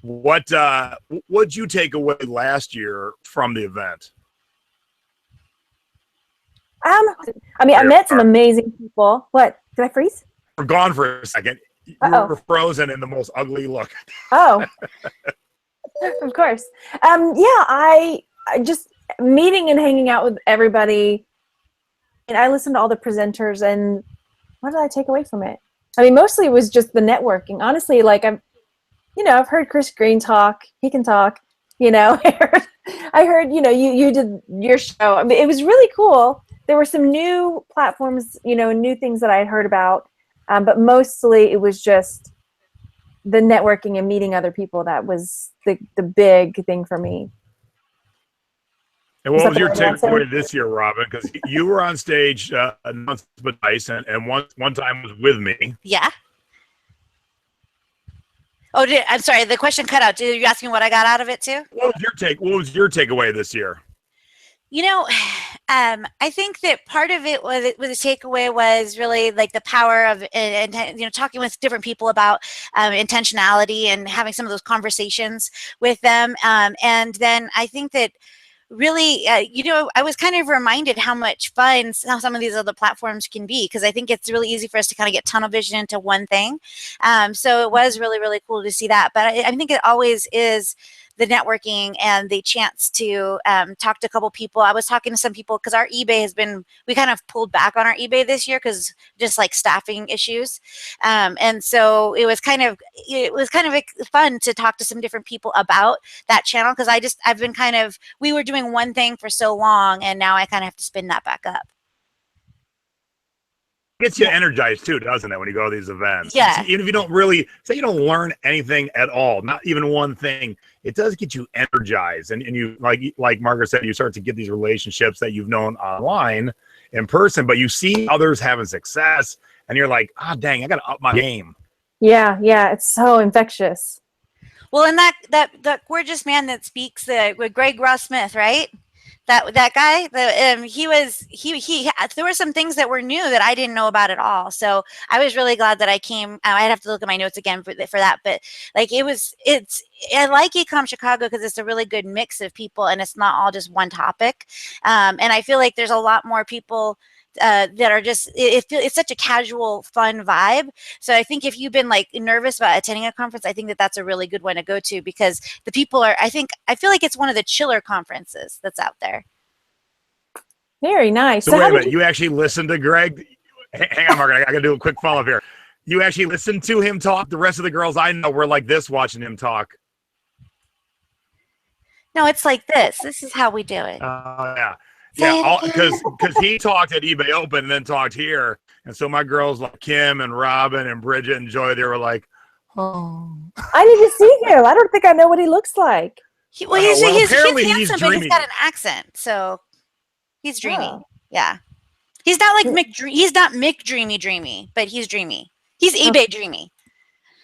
What'd you take away last year from the event? I met some amazing people. What? Did I freeze? We're gone for a second. You were frozen in the most ugly look. Oh, of course. I just meeting and hanging out with everybody, and I listened to all the presenters, and what did I take away from it? I mean, mostly it was just the networking. Honestly, like I've heard Chris Green talk. He can talk. I heard you did your show. I mean, it was really cool. There were some new platforms, new things that I had heard about, but mostly it was just the networking and meeting other people. That was the big thing for me. And Is what that was the your right answer? takeaway this year, Robyn? Because you were on stage once but twice, and one time was with me. Yeah. Oh, I'm sorry. The question cut out. Did you ask me what I got out of it too? What was your takeaway this year? You know, I think that part of it was the takeaway was really like the power of, and you know, talking with different people about intentionality and having some of those conversations with them. And then I think that really, you know, I was kind of reminded how much fun some of these other platforms can be, because I think it's really easy for us to kind of get tunnel vision into one thing. So it was really, really cool to see that. But I think it always is the networking and the chance to talk to a couple people. I was talking to some people because our eBay we kind of pulled back on our eBay this year because just like staffing issues. And so it was kind of fun to talk to some different people about that channel, because we were doing one thing for so long, and now I kind of have to spin that back up. Gets you energized too, doesn't it, when you go to these events? Yeah. Even if you don't really say you don't learn anything at all, not even one thing, it does get you energized. And you, like Margaret said, you start to get these relationships that you've known online in person, but you see others having success and you're like, dang, I got to up my game. Yeah, it's so infectious. Well, and that gorgeous man that speaks, with Greg Ross Smith, right? That guy, there were some things that were new that I didn't know about at all. So I was really glad that I came. I'd have to look at my notes again for that, but like I like EcomChicago because it's a really good mix of people, and it's not all just one topic. And I feel like there's a lot more people that are just, it's such a casual, fun vibe. So I think if you've been like nervous about attending a conference, I think that that's a really good one to go to, because the people are, I feel like it's one of the chiller conferences that's out there. Very nice. So wait a minute, you actually listened to Greg? Hang on, Margaret, I got to do a quick follow-up here. You actually listened to him talk? The rest of the girls I know were like this watching him talk. No, it's like this. This is how we do it. Yeah. Yeah, because he talked at eBay Open and then talked here. And so my girls like Kim and Robyn and Bridget and Joy, they were like, oh. I need to see him. I don't think I know what he looks like. He's handsome, he's but he's got an accent. So he's dreamy. Oh. Yeah. He's not like he's not Mick Dreamy, but he's dreamy. He's eBay dreamy.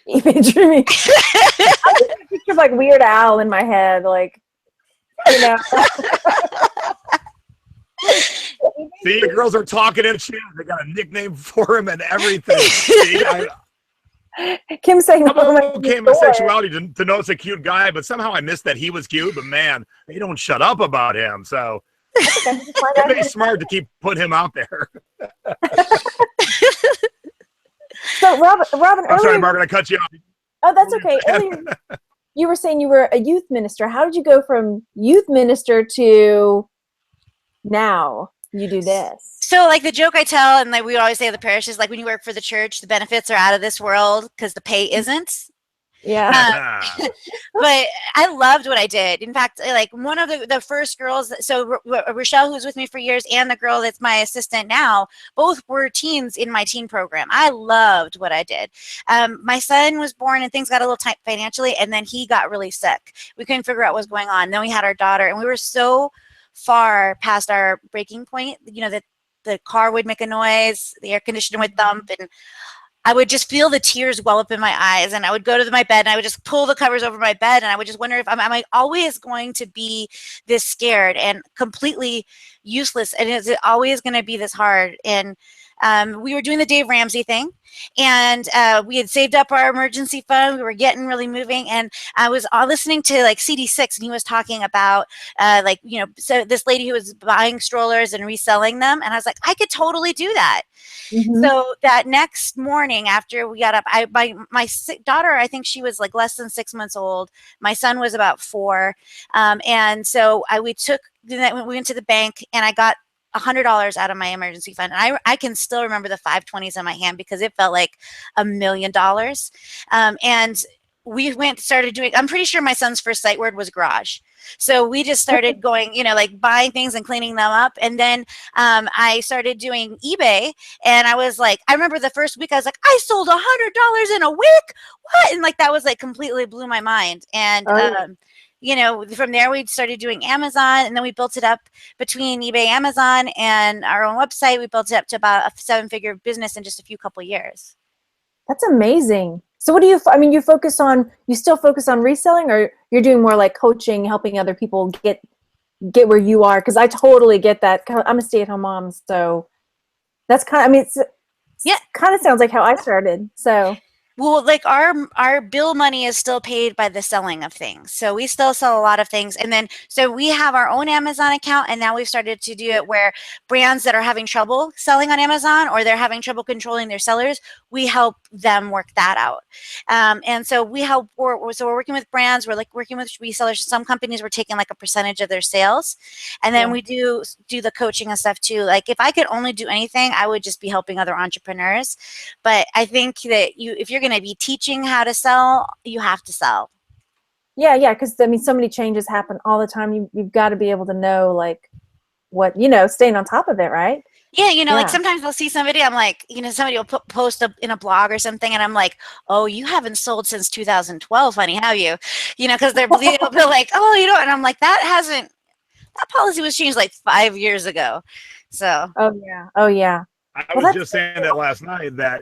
eBay dreamy. I just have a picture of like Weird Al in my head, like, you know. See, the girls are talking in chat. They got a nickname for him and everything. See, Kim's saying, I'm okay my sexuality to know it's a cute guy, but somehow I missed that he was cute. But man, they don't shut up about him. So it's pretty smart to keep putting him out there. So Robyn, I'm sorry, Margaret, I cut you off. Oh, that's okay. Earlier, you were saying you were a youth minister. How did you go from youth minister to now you do this? So like the joke I tell, and like we always say at the parish, is like when you work for the church, the benefits are out of this world because the pay isn't. Yeah. But I loved what I did. In fact, like one of the first girls, so Rochelle, who's with me for years, and the girl that's my assistant now, both were teens in my teen program. I loved what I did. My son was born and things got a little tight financially, and then he got really sick. We couldn't figure out what was going on. Then we had our daughter, and we were so far past our breaking point, you know, that the car would make a noise, the air conditioner would thump, and I would just feel the tears well up in my eyes, and I would go to my bed and I would just pull the covers over my bed, and I would just wonder if am I always going to be this scared and completely useless, and is it always going to be this hard? And we were doing the Dave Ramsey thing, and we had saved up our emergency fund. We were getting really moving, and I was listening to like CD6, and he was talking about like, you know, so this lady who was buying strollers and reselling them, and I was like, I could totally do that. Mm-hmm. So that next morning after we got up, my daughter, I think she was like less than 6 months old. My son was about 4, and so we went to the bank, and I got $100 out of my emergency fund. And I can still remember the 520s in my hand because it felt like $1 million. And we started doing, I'm pretty sure my son's first sight word was garage. So we just started going, you know, like buying things and cleaning them up. And then I started doing eBay, and I was like, I remember the first week I was like, I sold $100 in a week. What? And like, that was like completely blew my mind. And from there we started doing Amazon, and then we built it up between eBay, Amazon, and our own website. We built it up to about a 7-figure business in just a couple years. That's amazing. So what do you, I mean, you still focus on reselling, or you're doing more like coaching, helping other people get where you are? Because I totally get that. I'm a stay-at-home mom, so that's kind of, kind of sounds like how I started. So. Well, like our bill money is still paid by the selling of things. So we still sell a lot of things. And then, so we have our own Amazon account, and now we've started to do it where brands that are having trouble selling on Amazon, or they're having trouble controlling their sellers, we help them work that out. And so we're working with brands, we're like working with resellers. Some companies we're taking like a percentage of their sales. And then we do the coaching and stuff too. Like if I could only do anything, I would just be helping other entrepreneurs. But I think that if you're going to be teaching how to sell, you have to sell. Yeah, because I mean, so many changes happen all the time. You've got to be able to know like what, staying on top of it, right? Yeah, like sometimes I'll see somebody, I'm like, somebody will post in a blog or something, and I'm like, oh, you haven't sold since 2012, honey, have you? Because they're like, oh, and I'm like, that policy was changed like 5 years ago. So. Oh yeah. I was just saying that last night that,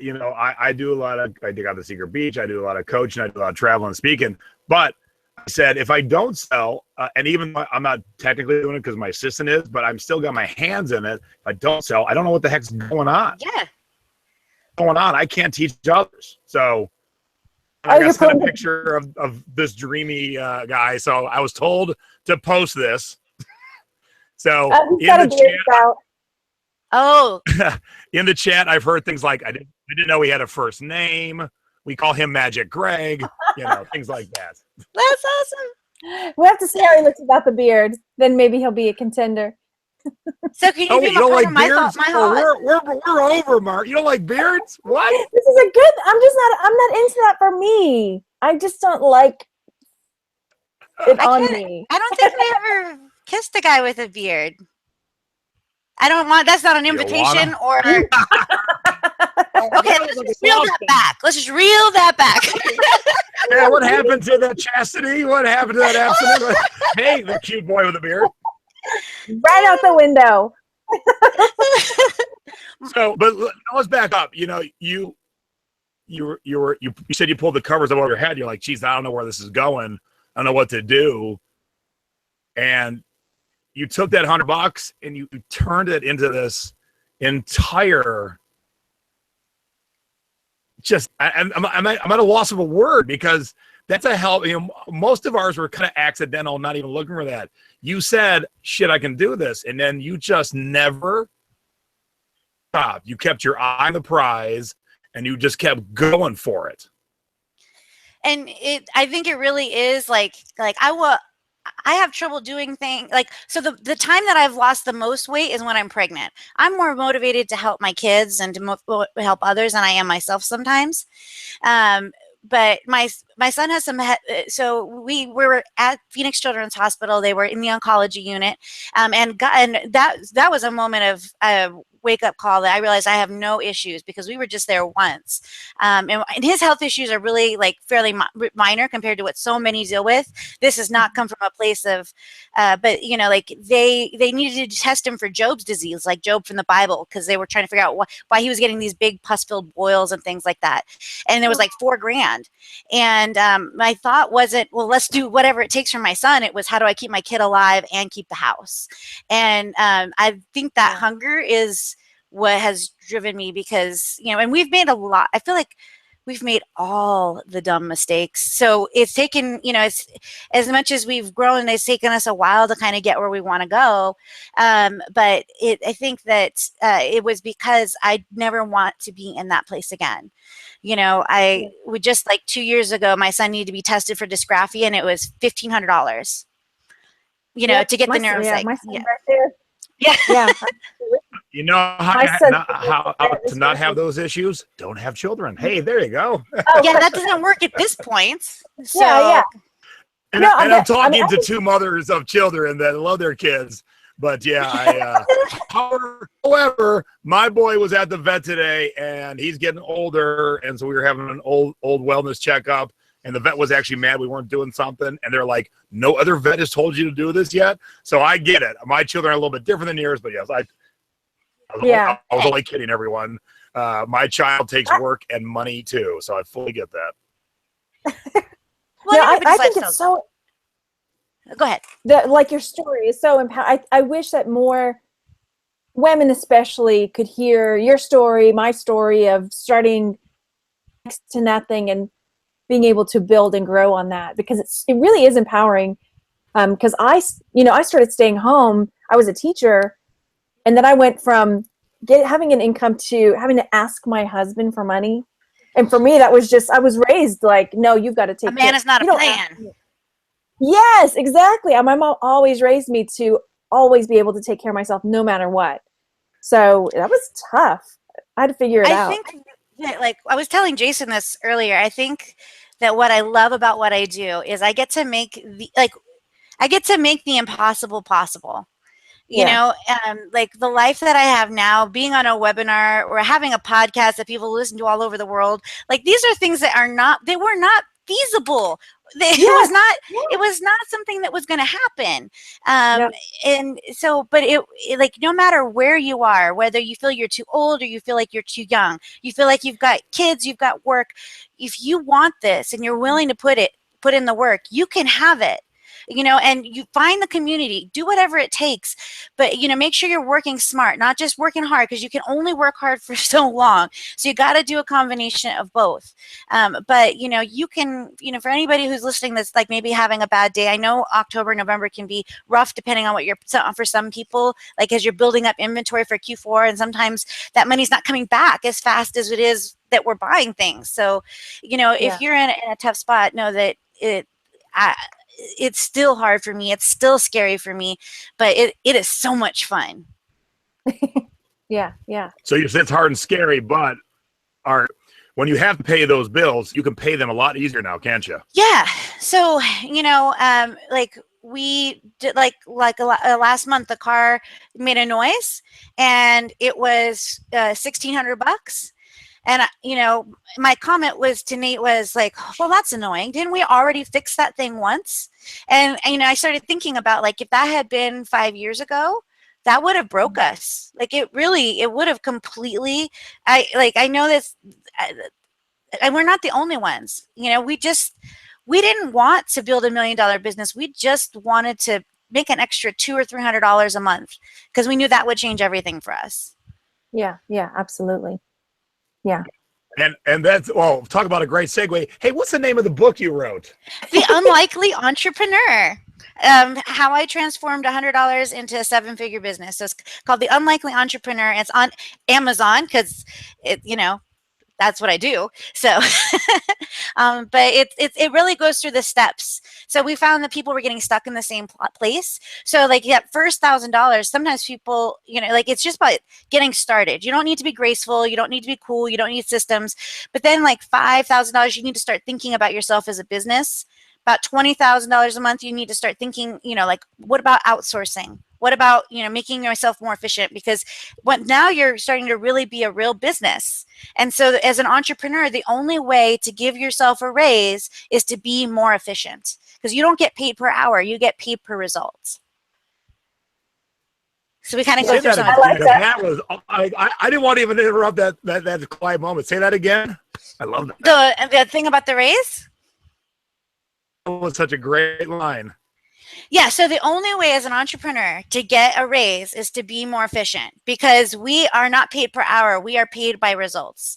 I do a lot of, I dig out the Secret Beach, I do a lot of coaching, I do a lot of traveling and speaking, but I said, if I don't sell, and even though I'm not technically doing it because my assistant is, but I'm still got my hands in it. If I don't sell, I don't know what the heck's going on. Yeah. I can't teach others. So I got sent a picture of this dreamy guy. So I was told to post this. So in the chat, in the chat, I've heard things like, I didn't know he had a first name. We call him Magic Greg, things like that. That's awesome. We'll have to see how he looks without the beard. Then maybe he'll be a contender. So can you be you don't like beards? We're over, Mark. You don't like beards? What? This is I'm not into that for me. I just don't like it on me. I don't think I ever kissed a guy with a beard. That's not an invitation or. Okay, let's just reel that back. Yeah, what happened to that chastity? What happened to that abstinence? Hey, the cute boy with a beard. Right out the window. So, but let's back up. You said you pulled the covers over your head. You're like, geez, I don't know where this is going. I don't know what to do. And you took that $100 and you turned it into this entire. I'm at a loss of a word, because that's a help. Most of ours were kind of accidental, not even looking for that. You said, shit, I can do this. And then you just never stopped. You kept your eye on the prize and you just kept going for it. And I think it really is like I have trouble doing things so the time that I've lost the most weight is when I'm pregnant. I'm more motivated to help my kids and to help others than I am myself sometimes. But my son has so we were at Phoenix Children's Hospital. They were in the oncology unit. And that was a moment of wake up call that I realized I have no issues, because we were just there once. And his health issues are really fairly minor compared to what so many deal with. This has not come from a place of, but they needed to test him for Job's disease, like Job from the Bible, because they were trying to figure out why he was getting these big pus-filled boils and things like that. And there was $4,000. And my thought wasn't, well, let's do whatever it takes for my son. It was, how do I keep my kid alive and keep the house? And I think that hunger is what has driven me, because, and we've made a lot. I feel like we've made all the dumb mistakes. So it's taken, it's as much as we've grown, it's taken us a while to kind of get where we want to go. But I think that it was because I never want to be in that place again. I would just 2 years ago, my son needed to be tested for dysgraphia, and it was $1,500, to get the neuropsych. Yeah, my son right there. Yeah. How to not have those issues? Don't have children. Hey, there you go. Yeah, that doesn't work at this point. So. Yeah. And I'm talking to two mothers of children that love their kids. But yeah, however, my boy was at the vet today, and he's getting older, and so we were having an old wellness checkup. and the vet was actually mad we weren't doing something. And they're like, no other vet has told you to do this yet. So I get it. My children are a little bit different than yours, but yes, I was only kidding everyone. My child takes work and money too. So I fully get that. Well, I think it's so. Go ahead. Like your story is so empowering. I wish that more women, especially, could hear your story, my story of starting next to nothing and being able to build and grow on that, because it really is empowering. Because I started staying home. I was a teacher, and then I went from having an income to having to ask my husband for money. And for me, that was just, I was raised like, no, you've got to take a man care. is not a plan. Yes, exactly. My mom always raised me to always be able to take care of myself no matter what. So that was tough. I had to figure it out. I think that, like I was telling Jason this earlier, I think that what I love about what I do is I get to make the impossible possible. You know, like the life that I have now, being on a webinar or having a podcast that people listen to all over the world, like these are things that they were not feasible. It was not something that was going to happen. And so, but it like, no matter where you are, whether you feel you're too old or you feel like you're too young, you feel like you've got kids, you've got work. If you want this and you're willing to put in the work, you can have it. And you find the community, do whatever it takes, but, make sure you're working smart, not just working hard, because you can only work hard for so long. So you got to do a combination of both. But, you can, for anybody who's listening that's like maybe having a bad day, I know October, November can be rough depending on for some people, like as you're building up inventory for Q4, and sometimes that money's not coming back as fast as it is that we're buying things. So, if you're in a tough spot, know that it's still hard for me. It's still scary for me, but it is so much fun. Yeah. So you said it's hard and scary, but when you have to pay those bills, you can pay them a lot easier now, can't you? Yeah. So, like we did, like last month, the car made a noise, and it was $1,600. And, my comment to Nate was like, well, that's annoying. Didn't we already fix that thing once? And, I started thinking about, like, if that had been 5 years ago, that would have broke us. Like, it would have completely, I know this, and we're not the only ones. We didn't want to build $1 million business. We just wanted to make an extra $200 or $300 a month, because we knew that would change everything for us. Yeah, absolutely. Yeah. And that's, well, talk about a great segue. Hey, what's the name of the book you wrote? The Unlikely Entrepreneur. How I transformed $100 into a 7-figure business. So it's called The Unlikely Entrepreneur. It's on Amazon because that's what I do. So, but it really goes through the steps. So we found that people were getting stuck in the same place. So like that first $1,000, sometimes people, it's just about getting started. You don't need to be graceful. You don't need to be cool. You don't need systems. But then like $5,000, you need to start thinking about yourself as a business. About $20,000 a month, you need to start thinking, like, what about outsourcing? What about, making yourself more efficient? Because now you're starting to really be a real business. And so as an entrepreneur, the only way to give yourself a raise is to be more efficient, because you don't get paid per hour. You get paid per results. So we kind of go through some of that. Was, I didn't want to even interrupt that quiet moment. Say that again. I love that. The thing about the raise? That was such a great line. Yeah, so the only way as an entrepreneur to get a raise is to be more efficient, because we are not paid per hour. We are paid by results.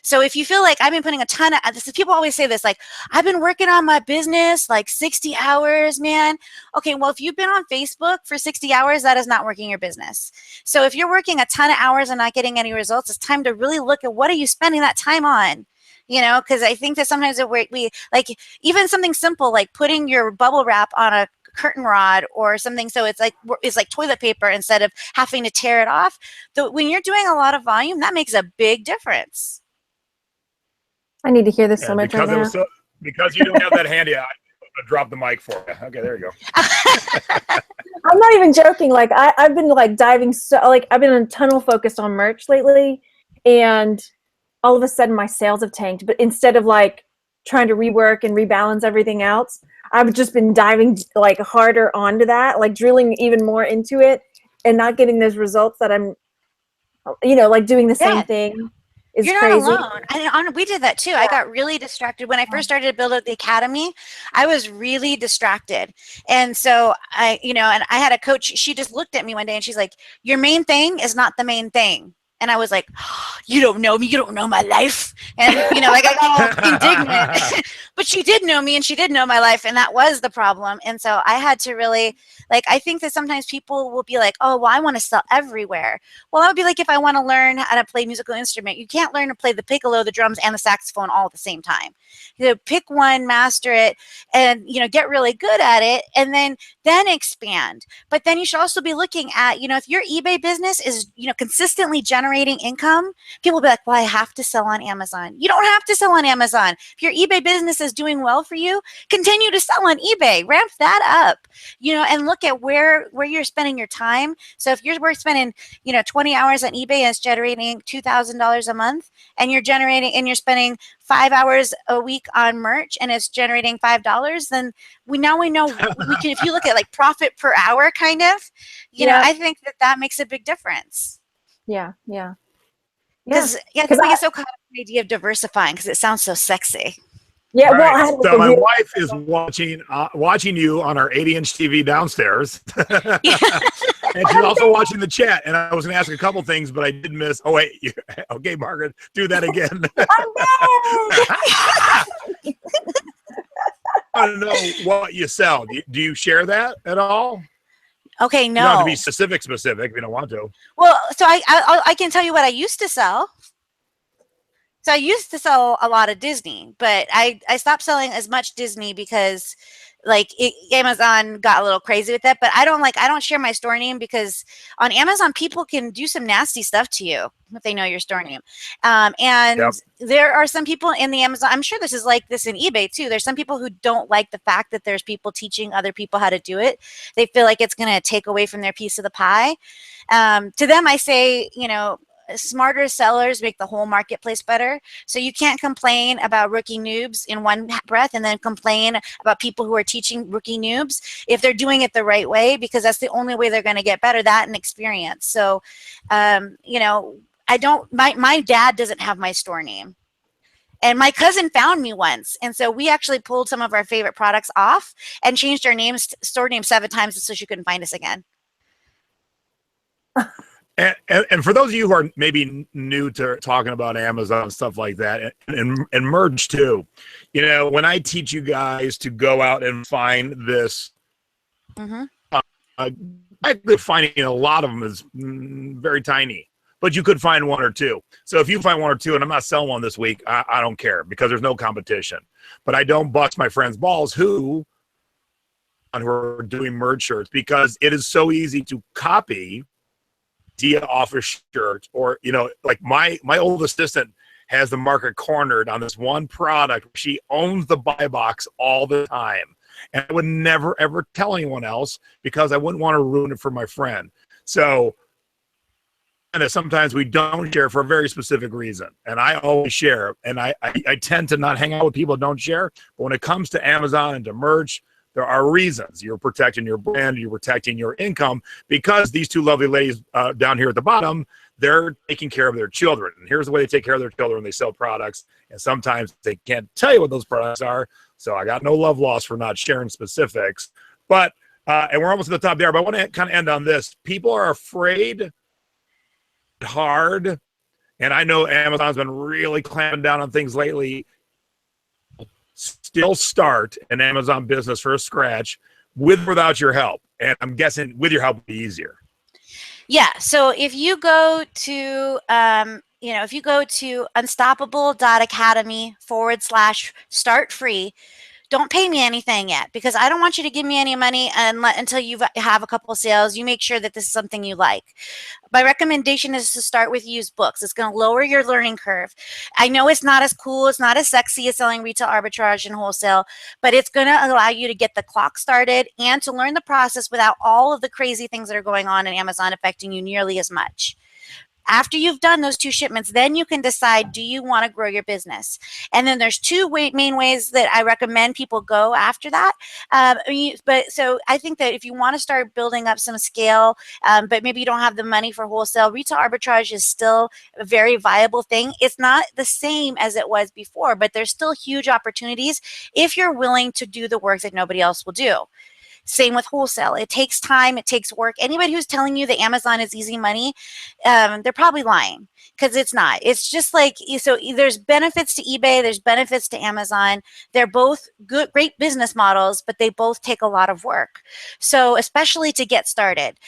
So if you feel like I've been putting a ton of this, people always say this, like, I've been working on my business like 60 hours, man. Okay, well, if you've been on Facebook for 60 hours, that is not working your business. So if you're working a ton of hours and not getting any results, it's time to really look at what are you spending that time on? Because I think that sometimes we like even something simple like putting your bubble wrap on a curtain rod or something, so it's like toilet paper instead of having to tear it off. When you're doing a lot of volume, that makes a big difference. I need to hear this so much right now. Because you don't have that handy, I'm gonna drop the mic for you. Okay, there you go. I'm not even joking. Like I've been like diving I've been in tunnel focused on merch lately, and all of a sudden my sales have tanked. But instead of like trying to rework and rebalance everything else. I've just been diving like harder onto that, like drilling even more into it and not getting those results that I'm, like doing the same thing is You're crazy. not alone. We did that too. I got really distracted when I first started to build up the academy. I was really distracted, and so and I had a coach. She just looked at me one day and she's like, "Your main thing is not the main thing." And I was like, oh, "You don't know me. You don't know my life." And like I got all indignant. But she did know me and she did know my life, and that was the problem. And so I had to really, I think that sometimes people will be like, "Oh, well, I want to sell everywhere." Well, that would be like if I want to learn how to play a musical instrument. You can't learn to play the piccolo, the drums, and the saxophone all at the same time. Pick one, master it, and get really good at it, and then expand. But then you should also be looking at, if your eBay business is consistently generating income, people will be like, "Well, I have to sell on Amazon." You don't have to sell on Amazon. If your eBay business is doing well for you, continue to sell on eBay. Ramp that up, and look at where you're spending your time. So if you're spending 20 hours on eBay and it's generating $2,000 a month, and you're spending 5 hours a week on merch and it's generating $5, then we know we can, if you look at like profit per hour kind of, I think that makes a big difference. Because I get so caught up in the idea of diversifying because it sounds so sexy. Yeah, right. So my wife is watching you on our 80-inch TV downstairs. And she's also watching the chat. And I was going to ask a couple things, but I did miss. Oh, wait. Okay, Margaret, do that again. I don't know what you sell. Do you share that at all? Okay, no. You don't have to be specific if you don't want to. Well, so I can tell you what I used to sell. So I used to sell a lot of Disney, but I stopped selling as much Disney because Amazon got a little crazy with it. But I don't share my store name because on Amazon people can do some nasty stuff to you if they know your store name. There are some people in the Amazon, I'm sure this is like this in eBay too. There's some people who don't like the fact that there's people teaching other people how to do it. They feel like it's going to take away from their piece of the pie. To them, I say, smarter sellers make the whole marketplace better. So you can't complain about rookie noobs in one breath and then complain about people who are teaching rookie noobs if they're doing it the right way, because that's the only way they're going to get better, that and experience. So, my dad doesn't have my store name. And my cousin found me once. And so we actually pulled some of our favorite products off and changed our store name 7 times so she couldn't find us again. And for those of you who are maybe new to talking about Amazon and stuff like that, and merge too, when I teach you guys to go out and find this, finding a lot of them is very tiny, but you could find 1 or 2. So if you find 1 or 2, and I'm not selling one this week, I don't care because there's no competition. But I don't bust my friends' balls who are doing merge shirts because it is so easy to copy off a shirt, or like my old assistant has the market cornered on this one product. She owns the buy box all the time, and I would never ever tell anyone else because I wouldn't want to ruin it for my friend. So, and sometimes we don't share for a very specific reason, and I always share, and I tend to not hang out with people who don't share. But when it comes to Amazon and to merch, there are reasons. You're protecting your brand, you're protecting your income, because these 2 lovely ladies down here at the bottom, they're taking care of their children. And here's the way they take care of their children: they sell products, and sometimes they can't tell you what those products are. So I got no love lost for not sharing specifics. But, and we're almost at the top there, but I want to kind of end on this. People are afraid hard, and I know Amazon's been really clamping down on things lately. Still start an Amazon business from scratch with or without your help. And I'm guessing with your help would be easier. Yeah. So if you go to, unstoppable.academy/start free, don't pay me anything yet, because I don't want you to give me any money until you have a couple of sales. You make sure that this is something you like. My recommendation is to start with used books. It's going to lower your learning curve. I know it's not as cool, it's not as sexy as selling retail arbitrage and wholesale, but it's going to allow you to get the clock started and to learn the process without all of the crazy things that are going on in Amazon affecting you nearly as much. After you've done those 2 shipments, then you can decide, do you want to grow your business? And then there's 2 main ways that I recommend people go after that. But so I think that if you want to start building up some scale, but maybe you don't have the money for wholesale, retail arbitrage is still a very viable thing. It's not the same as it was before, but there's still huge opportunities if you're willing to do the work that nobody else will do. Same with wholesale. It takes time. It takes work. Anybody who's telling you that Amazon is easy money, they're probably lying, because it's not. It's just like, so there's benefits to eBay. There's benefits to Amazon. They're both great business models, but they both take a lot of work. So especially to get started,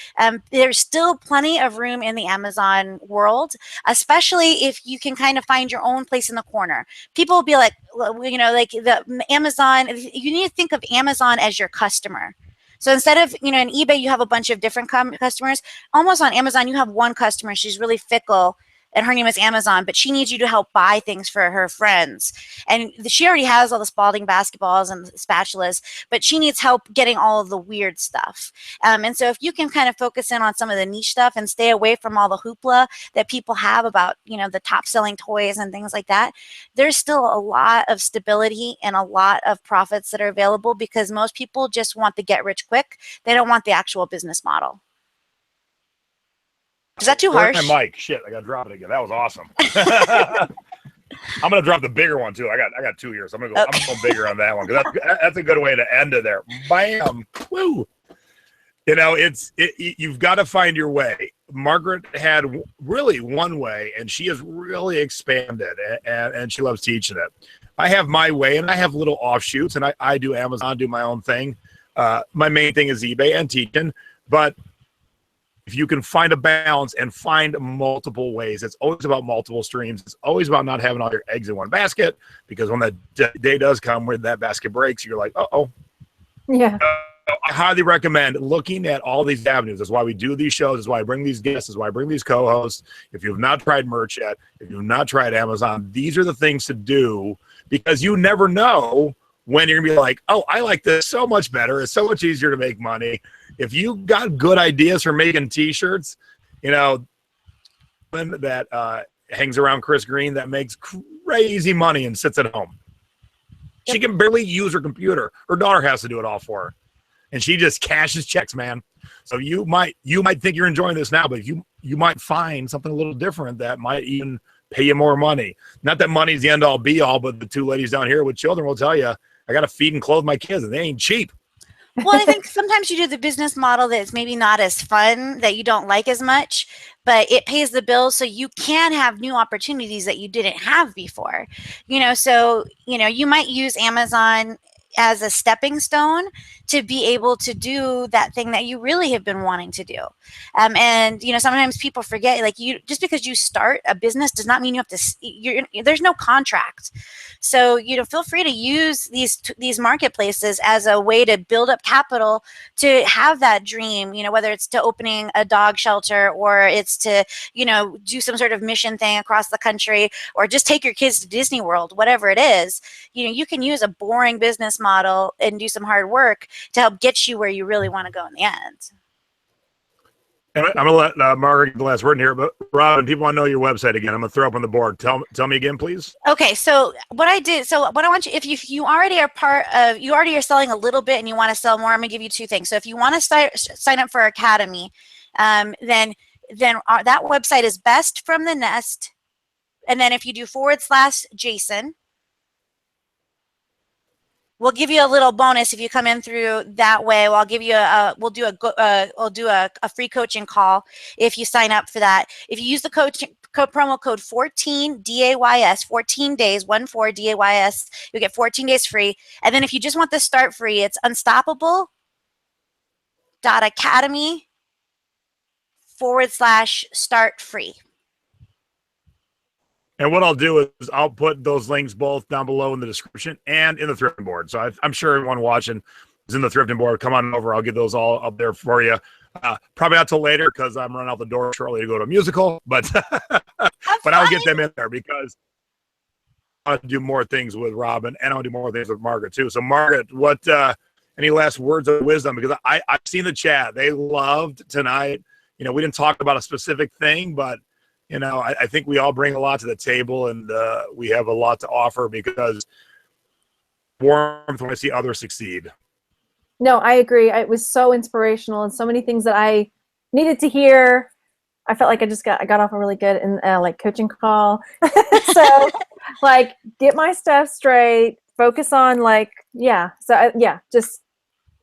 there's still plenty of room in the Amazon world, especially if you can kind of find your own place in the corner. People will be like, you know, like the Amazon, you need to think of Amazon as your customer. So instead of, you know, in eBay, you have a bunch of different customers. Almost on Amazon, you have one customer. She's really fickle, and her name is Amazon, but she needs you to help buy things for her friends. And she already has all the Spalding basketballs and spatulas, but she needs help getting all of the weird stuff. And so if you can kind of focus in on some of the niche stuff and stay away from all the hoopla that people have about, you know, the top selling toys and things like that, there's still a lot of stability and a lot of profits that are available, because most people just want the get rich quick. They don't want the actual business model. Is that too harsh? My mic. Shit, I got to drop it again. That was awesome. I'm gonna drop the bigger one too. I got 2 here, so I'm gonna go bigger on that one, because that's a good way to end it there. Bam. Woo. You know, you've got to find your way. Margaret had really one way, and she has really expanded, and she loves teaching it. I have my way, and I have little offshoots, and I do Amazon, do my own thing. My main thing is eBay and teaching, but if you can find a balance and find multiple ways, it's always about multiple streams. It's always about not having all your eggs in one basket, because when that day does come where that basket breaks, you're like, uh-oh. Yeah. I highly recommend looking at all these avenues. That's why we do these shows. That's why I bring these guests. That's why I bring these co-hosts. If you've not tried merch yet, if you've not tried Amazon, these are the things to do, because you never know when you're going to be like, oh, I like this so much better. It's so much easier to make money. If you got good ideas for making T-shirts, you know, that hangs around Chris Green that makes crazy money and sits at home. Yep. She can barely use her computer. Her daughter has to do it all for her. And she just cashes checks, man. So you might think you're enjoying this now, but you might find something a little different that might even pay you more money. Not that money's the end-all be-all, but the 2 ladies down here with children will tell you, I got to feed and clothe my kids, and they ain't cheap. Well, I think sometimes you do the business model that's maybe not as fun, that you don't like as much, but it pays the bills, so you can have new opportunities that you didn't have before. You know, so, you know, you might use Amazon as a stepping stone to be able to do that thing that you really have been wanting to do. And, you know, sometimes people forget, like, just because you start a business does not mean you have to, there's no contract. So, you know, feel free to use these marketplaces as a way to build up capital to have that dream, you know, whether it's to opening a dog shelter, or it's to, you know, do some sort of mission thing across the country, or just take your kids to Disney World, whatever it is. You know, you can use a boring business model and do some hard work to help get you where you really want to go in the end. And I'm going to let Margaret get the last word in here, but Robyn, people want to know your website again. I'm going to throw up on the board. Tell me again, please. Okay, so what I want you, if you already are you already are selling a little bit and you want to sell more, I'm going to give you 2 things. So if you want to sign up for our Academy, then that website is Best from the Nest. And then if you do /Jason, we'll give you a little bonus if you come in through that way. I'll give you we'll do a free coaching call if you sign up for that. If you use the promo code 14 DAYS, 14 days, 14 DAYS, you'll get 14 days free. And then if you just want the start free, it's unstoppable.academy/start free. And what I'll do is I'll put those links both down below in the description and in the thrifting board. So I'm sure everyone watching is in the thrifting board. Come on over. I'll get those all up there for you. Probably not till later, because I'm running out the door shortly to go to a musical. But but I'll get them in there, because I want to do more things with Robyn, and I want to do more things with Margaret too. So Margaret, what any last words of wisdom? Because I've seen the chat. They loved tonight. You know, we didn't talk about a specific thing, but you know, I think we all bring a lot to the table, and we have a lot to offer because warmth when I see others succeed. No, I agree. It was so inspirational and so many things that I needed to hear. I felt like I got off a really good and like coaching call. So like get my stuff straight, focus on like, yeah. So just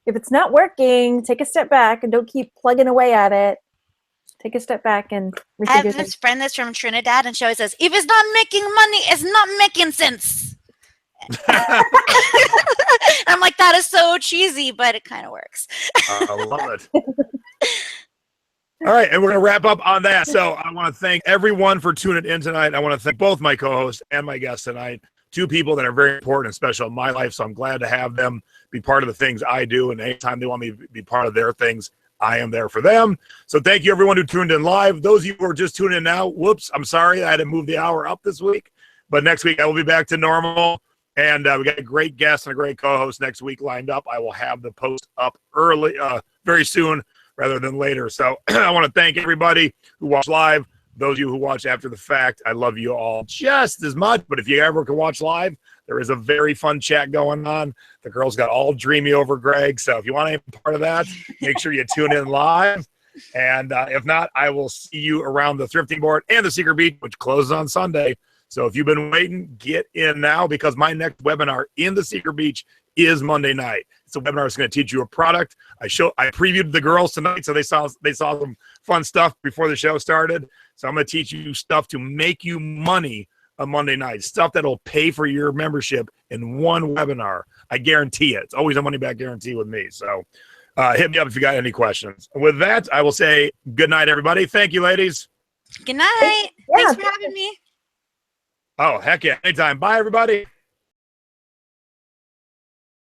if it's not working, take a step back and don't keep plugging away at it. Take a step back and I have this friend that's from Trinidad, and she always says, if it's not making money, it's not making sense. I'm like, that is so cheesy, but it kind of works. I love it. All right, and we're going to wrap up on that. So I want to thank everyone for tuning in tonight. I want to thank both my co-hosts and my guests tonight, two people that are very important and special in my life, so I'm glad to have them be part of the things I do, and anytime they want me to be part of their things, I am there for them. So thank you, everyone who tuned in live. Those of you who are just tuning in now, whoops, I'm sorry. I had to move the hour up this week. But next week, I will be back to normal. And we got a great guest and a great co-host next week lined up. I will have the post up early, very soon, rather than later. So I want to thank everybody who watched live. Those of you who watch after the fact, I love you all just as much. But if you ever can watch live, there is a very fun chat going on. The girls got all dreamy over Greg. So if you want to be part of that, make sure you tune in live. And if not, I will see you around the thrifting board and the Secret Beach, which closes on Sunday. So if you've been waiting, get in now, because my next webinar in the Secret Beach is Monday night. It's a webinar that's going to teach you a product. I previewed the girls tonight, so they saw some fun stuff before the show started. So I'm going to teach you stuff to make you money on Monday night, stuff that'll pay for your membership in one webinar. I guarantee it. It's always a money back guarantee with me. So hit me up if you got any questions. With that, I will say good night, everybody. Thank you, ladies. Good night. Yeah. Thanks for having me. Oh, heck yeah. Anytime. Bye, everybody.